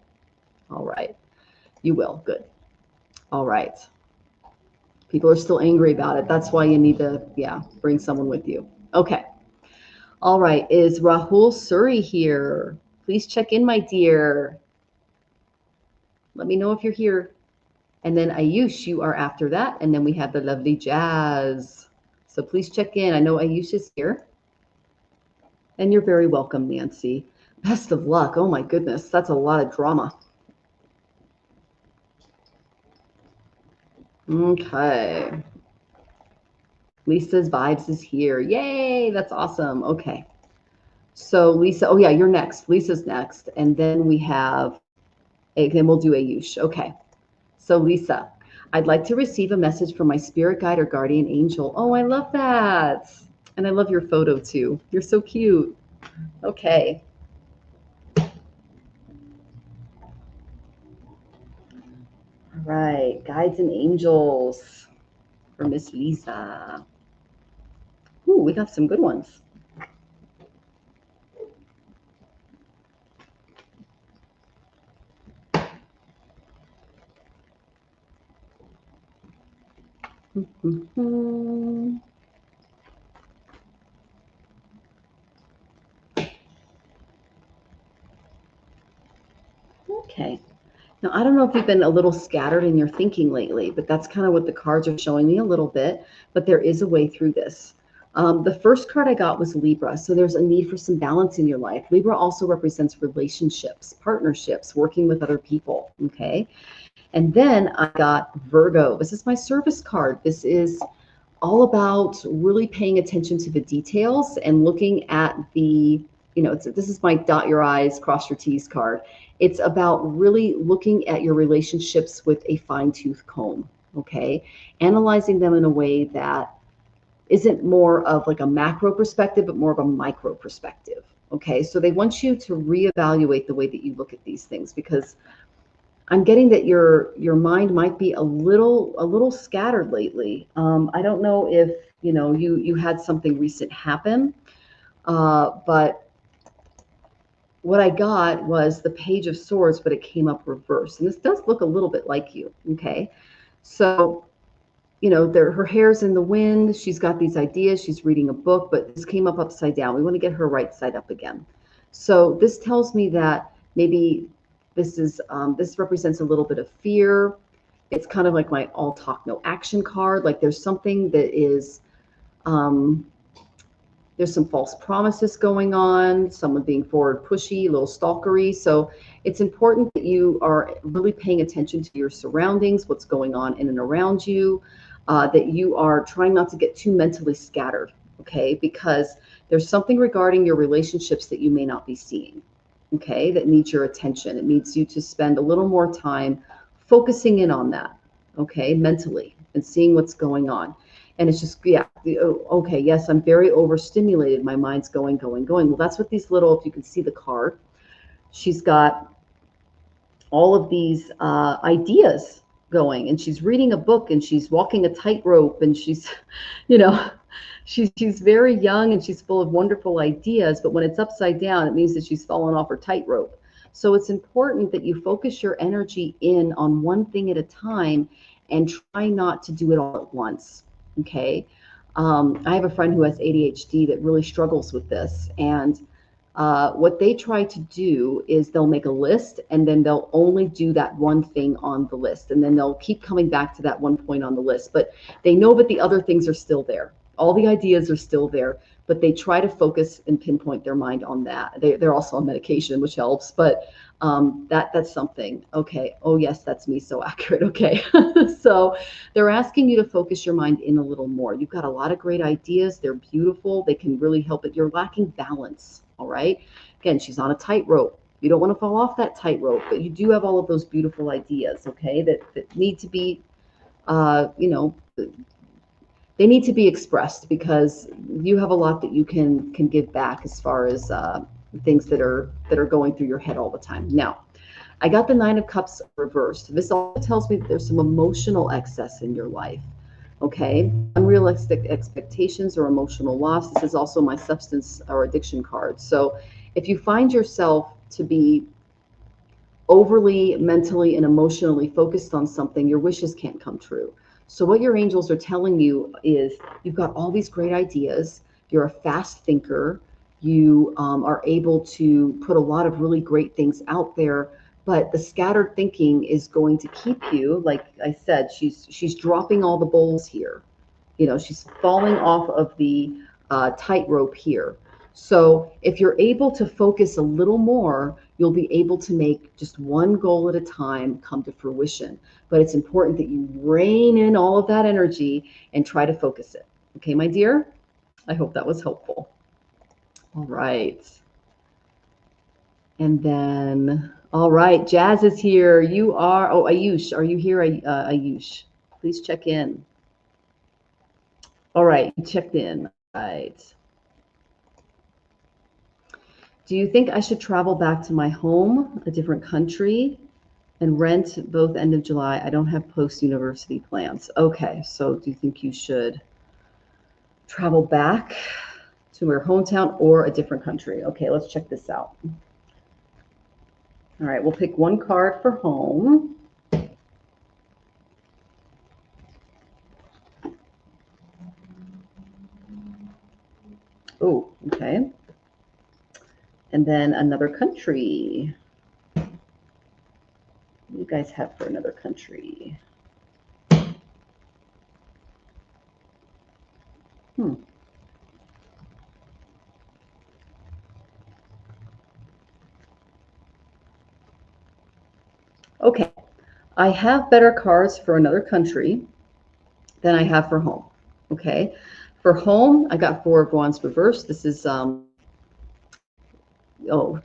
all right. You will. Good. All right. People are still angry about it. That's why you need to, bring someone with you. Okay. All right. Is Rahul Suri here? Please check in, my dear. Let me know if you're here. And then Ayush, you are after that. And then we have the lovely Jazz. So please check in. I know Ayush is here. And you're very welcome, Nancy. Best of luck. Oh my goodness, that's a lot of drama. Okay. Lisa's Vibes is here. Yay, that's awesome. Okay. So Lisa, oh yeah, you're next. Lisa's next. And then we have, then we'll do Ayush. Okay. So Lisa, I'd like to receive a message from my spirit guide or guardian angel. Oh, I love that. And I love your photo too. You're so cute. Okay. All right. Guides and angels for Miss Lisa. Ooh, we got some good ones. Okay. Now, I don't know if you've been a little scattered in your thinking lately, but that's kind of what the cards are showing me a little bit, but there is a way through this. The first card I got was Libra. So there's a need for some balance in your life. Libra also represents relationships, partnerships, working with other people. Okay. And then I got Virgo. This is my service card. This is all about really paying attention to the details and looking at the, this is my dot your I's, cross your T's card. It's about really looking at your relationships with a fine-tooth comb, okay? Analyzing them in a way that isn't more of like a macro perspective, but more of a micro perspective, okay? So they want you to reevaluate the way that you look at these things, because I'm getting that your mind might be a little scattered lately. I don't know if you had something recent happen, but what I got was the Page of Swords, but it came up reversed. And this does look a little bit like you, okay? So, you know, her hair's in the wind. She's got these ideas. She's reading a book, but this came up upside down. We want to get her right side up again. So this tells me that maybe this represents a little bit of fear. It's kind of like my all talk, no action card. Like there's something that is, there's some false promises going on, someone being forward pushy, a little stalkery. So it's important that you are really paying attention to your surroundings, what's going on in and around you, that you are trying not to get too mentally scattered, okay? Because there's something regarding your relationships that you may not be seeing, okay, that needs your attention. It needs you to spend a little more time focusing in on that, okay, mentally, and seeing what's going on. And it's just, yeah, okay, yes, I'm very overstimulated. My mind's going. Well, that's what these little, if you can see the card, she's got all of these ideas going, and she's reading a book, and she's walking a tightrope, and she's, you know, she's very young, and she's full of wonderful ideas. But when it's upside down, it means that she's fallen off her tightrope. So it's important that you focus your energy in on one thing at a time and try not to do it all at once. Okay. I have a friend who has ADHD that really struggles with this. And what they try to do is they'll make a list, and then they'll only do that one thing on the list. And then they'll keep coming back to that one point on the list. But they know that the other things are still there. All the ideas are still there, but they try to focus and pinpoint their mind on that. They're also on medication, which helps, but that's something. Okay. Oh yes, that's me. So accurate. Okay. So they're asking you to focus your mind in a little more. You've got a lot of great ideas. They're beautiful. They can really help it. You're lacking balance. All right. Again, she's on a tightrope. You don't want to fall off that tightrope, but you do have all of those beautiful ideas. Okay. That need to be, you know, they need to be expressed, because you have a lot that you can give back as far as things that are going through your head all the time. Now, I got the Nine of Cups reversed. This also tells me that there's some emotional excess in your life. Okay, unrealistic expectations or emotional loss. This is also my substance or addiction card. So if you find yourself to be overly mentally and emotionally focused on something, your wishes can't come true. So what your angels are telling you is you've got all these great ideas. You're a fast thinker. You are able to put a lot of really great things out there, but the scattered thinking is going to keep you, like I said, she's dropping all the bowls here. You know, she's falling off of the tightrope here. So if you're able to focus a little more, you'll be able to make just one goal at a time come to fruition. But it's important that you rein in all of that energy and try to focus it. Okay, my dear? I hope that was helpful. All right. And then, all right, Jazz is here. You are, oh, Ayush, are you here, Ayush? Please check in. All right, you checked in. All right. Do you think I should travel back to my home, a different country, and rent both end of July? I don't have post-university plans. Okay, so do you think you should travel back to your hometown or a different country? Okay, let's check this out. All right, we'll pick one card for home. Oh, okay. And then another country. What do you guys have for another country? Okay, I have better cards for another country than I have for home. Okay, for home, I got Four of Wands reversed. This is, oh,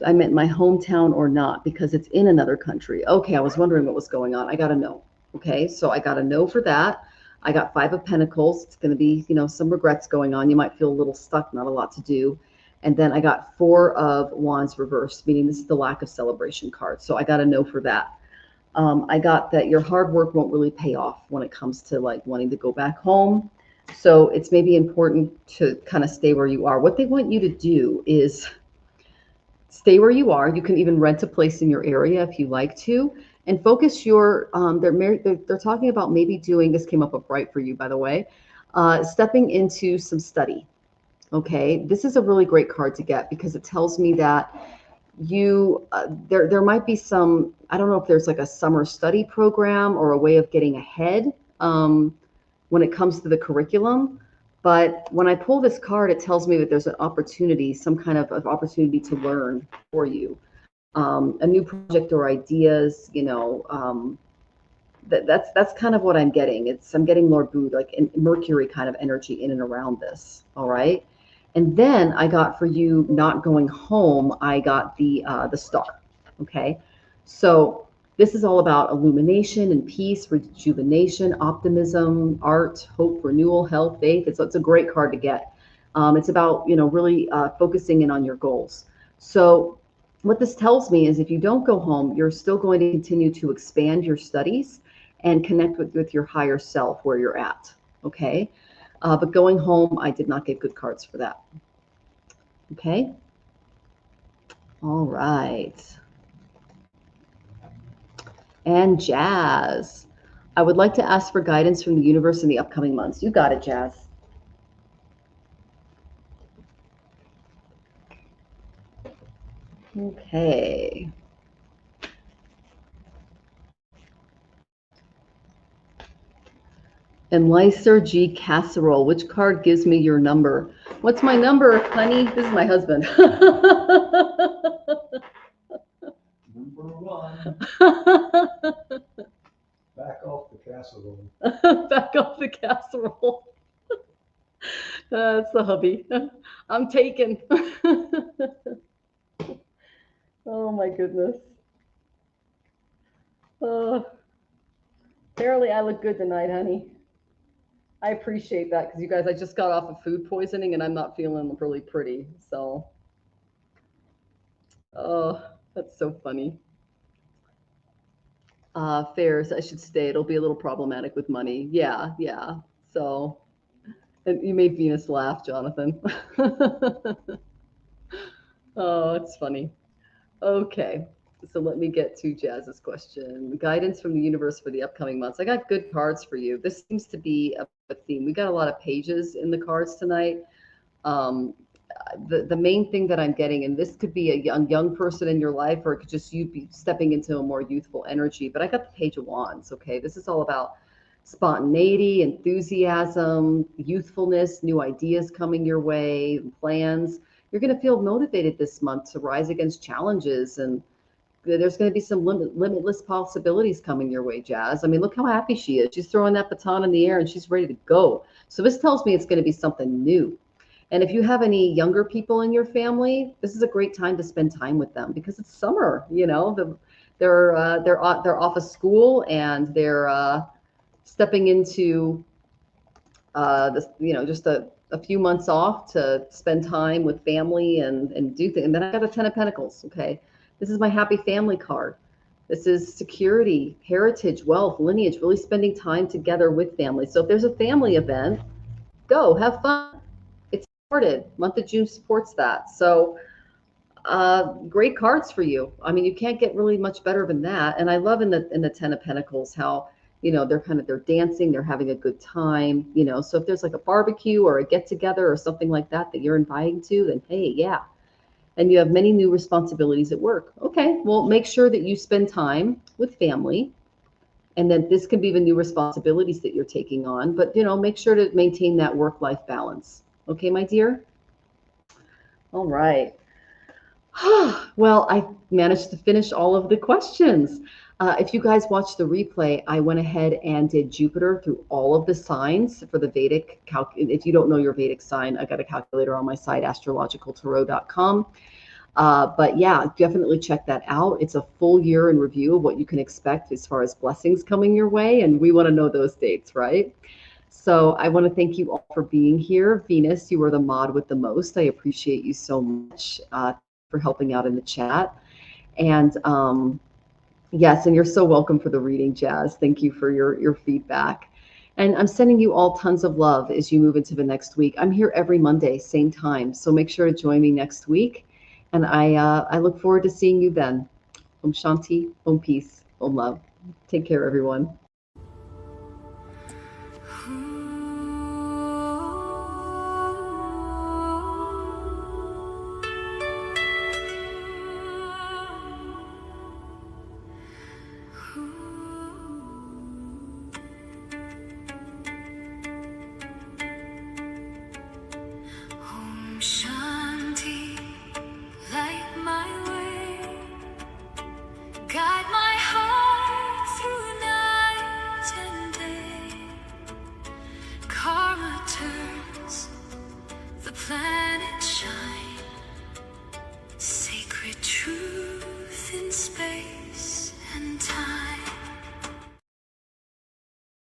I meant my hometown or not, because it's in another country. Okay, I was wondering what was going on. I got a no. Okay, so I got a no for that. I got Five of Pentacles. It's going to be, you know, some regrets going on. You might feel a little stuck, not a lot to do. And then I got Four of Wands reversed, meaning this is the lack of celebration card. So I got a no for that. I got that your hard work won't really pay off when it comes to like wanting to go back home. So it's maybe important to kind of stay where you are. What they want you to do is Stay where you are. You can even rent a place in your area if you like to, and focus your. They're talking about maybe doing. This came up upright for you, by the way. Stepping into some study. Okay, this is a really great card to get because it tells me that you there might be some. I don't know if there's like a summer study program or a way of getting ahead when it comes to the curriculum. But when I pull this card, it tells me that there's an opportunity, some kind of opportunity to learn for you, a new project or ideas. That's kind of what I'm getting. I'm getting Lord Booth, like Mercury kind of energy in and around this. All right. And then I got for you not going home, I got the star. Okay. So this is all about illumination and peace, rejuvenation, optimism, art, hope, renewal, health, faith. It's a great card to get. It's about, really focusing in on your goals. So what this tells me is if you don't go home, you're still going to continue to expand your studies and connect with your higher self where you're at. Okay. But going home, I did not get good cards for that. Okay. All right. And Jazz, I would like to ask for guidance from the universe in the upcoming months. You got it, Jazz. Okay. And Lyser G. Casserole, which card gives me your number? What's my number, honey? This is my husband. Number one. Back off the casserole. Back off the casserole. That's the hubby. I'm taken. Oh my goodness. Apparently I look good tonight, honey. I appreciate that because you guys, I just got off of food poisoning and I'm not feeling really pretty. So, oh, that's so funny. Fairs, I should stay. It'll be a little problematic with money. Yeah. So, and you made Venus laugh, Jonathan. Oh, it's funny. Okay. So let me get to Jazz's question. Guidance from the universe for the upcoming months. I got good cards for you. This seems to be a theme. We got a lot of pages in the cards tonight. The main thing that I'm getting, and this could be a young person in your life, or it could just you be stepping into a more youthful energy. But I got the Page of Wands. Okay, this is all about spontaneity, enthusiasm, youthfulness, new ideas coming your way, plans. You're going to feel motivated this month to rise against challenges, and there's going to be some limitless possibilities coming your way, Jazz. I mean, look how happy she is. She's throwing that baton in the air and she's ready to go. So this tells me it's going to be something new. And if you have any younger people in your family, this is a great time to spend time with them because it's summer. They're off of school and they're stepping into just a few months off to spend time with family and do things. And then I got a 10 of Pentacles. Okay. This is my happy family card. This is security, heritage, wealth, lineage, really spending time together with family. So if there's a family event, go have fun. It's supported. Month of June supports that. So great cards for you. I mean, you can't get really much better than that. And I love in the 10 of Pentacles how, they're dancing, they're having a good time, so if there's like a barbecue or a get together or something like that you're inviting to, then hey, yeah. And you have many new responsibilities at work. Okay, well, make sure that you spend time with family, and then this can be the new responsibilities that you're taking on, but make sure to maintain that work-life balance. Okay, my dear? All right. Well, I managed to finish all of the questions. If you guys watched the replay, I went ahead and did Jupiter through all of the signs for the Vedic. If you don't know your Vedic sign, I got a calculator on my site, astrologicaltarot.com. But yeah, definitely check that out. It's a full year in review of what you can expect as far as blessings coming your way. And we want to know those dates, right? So I want to thank you all for being here. Venus, you are the mod with the most. I appreciate you so much for helping out in the chat. And yes, and you're so welcome for the reading, Jazz. Thank you for your feedback. And I'm sending you all tons of love as you move into the next week. I'm here every Monday, same time. So make sure to join me next week. And I look forward to seeing you then. Om Shanti, Om Peace, Om Love. Take care, everyone.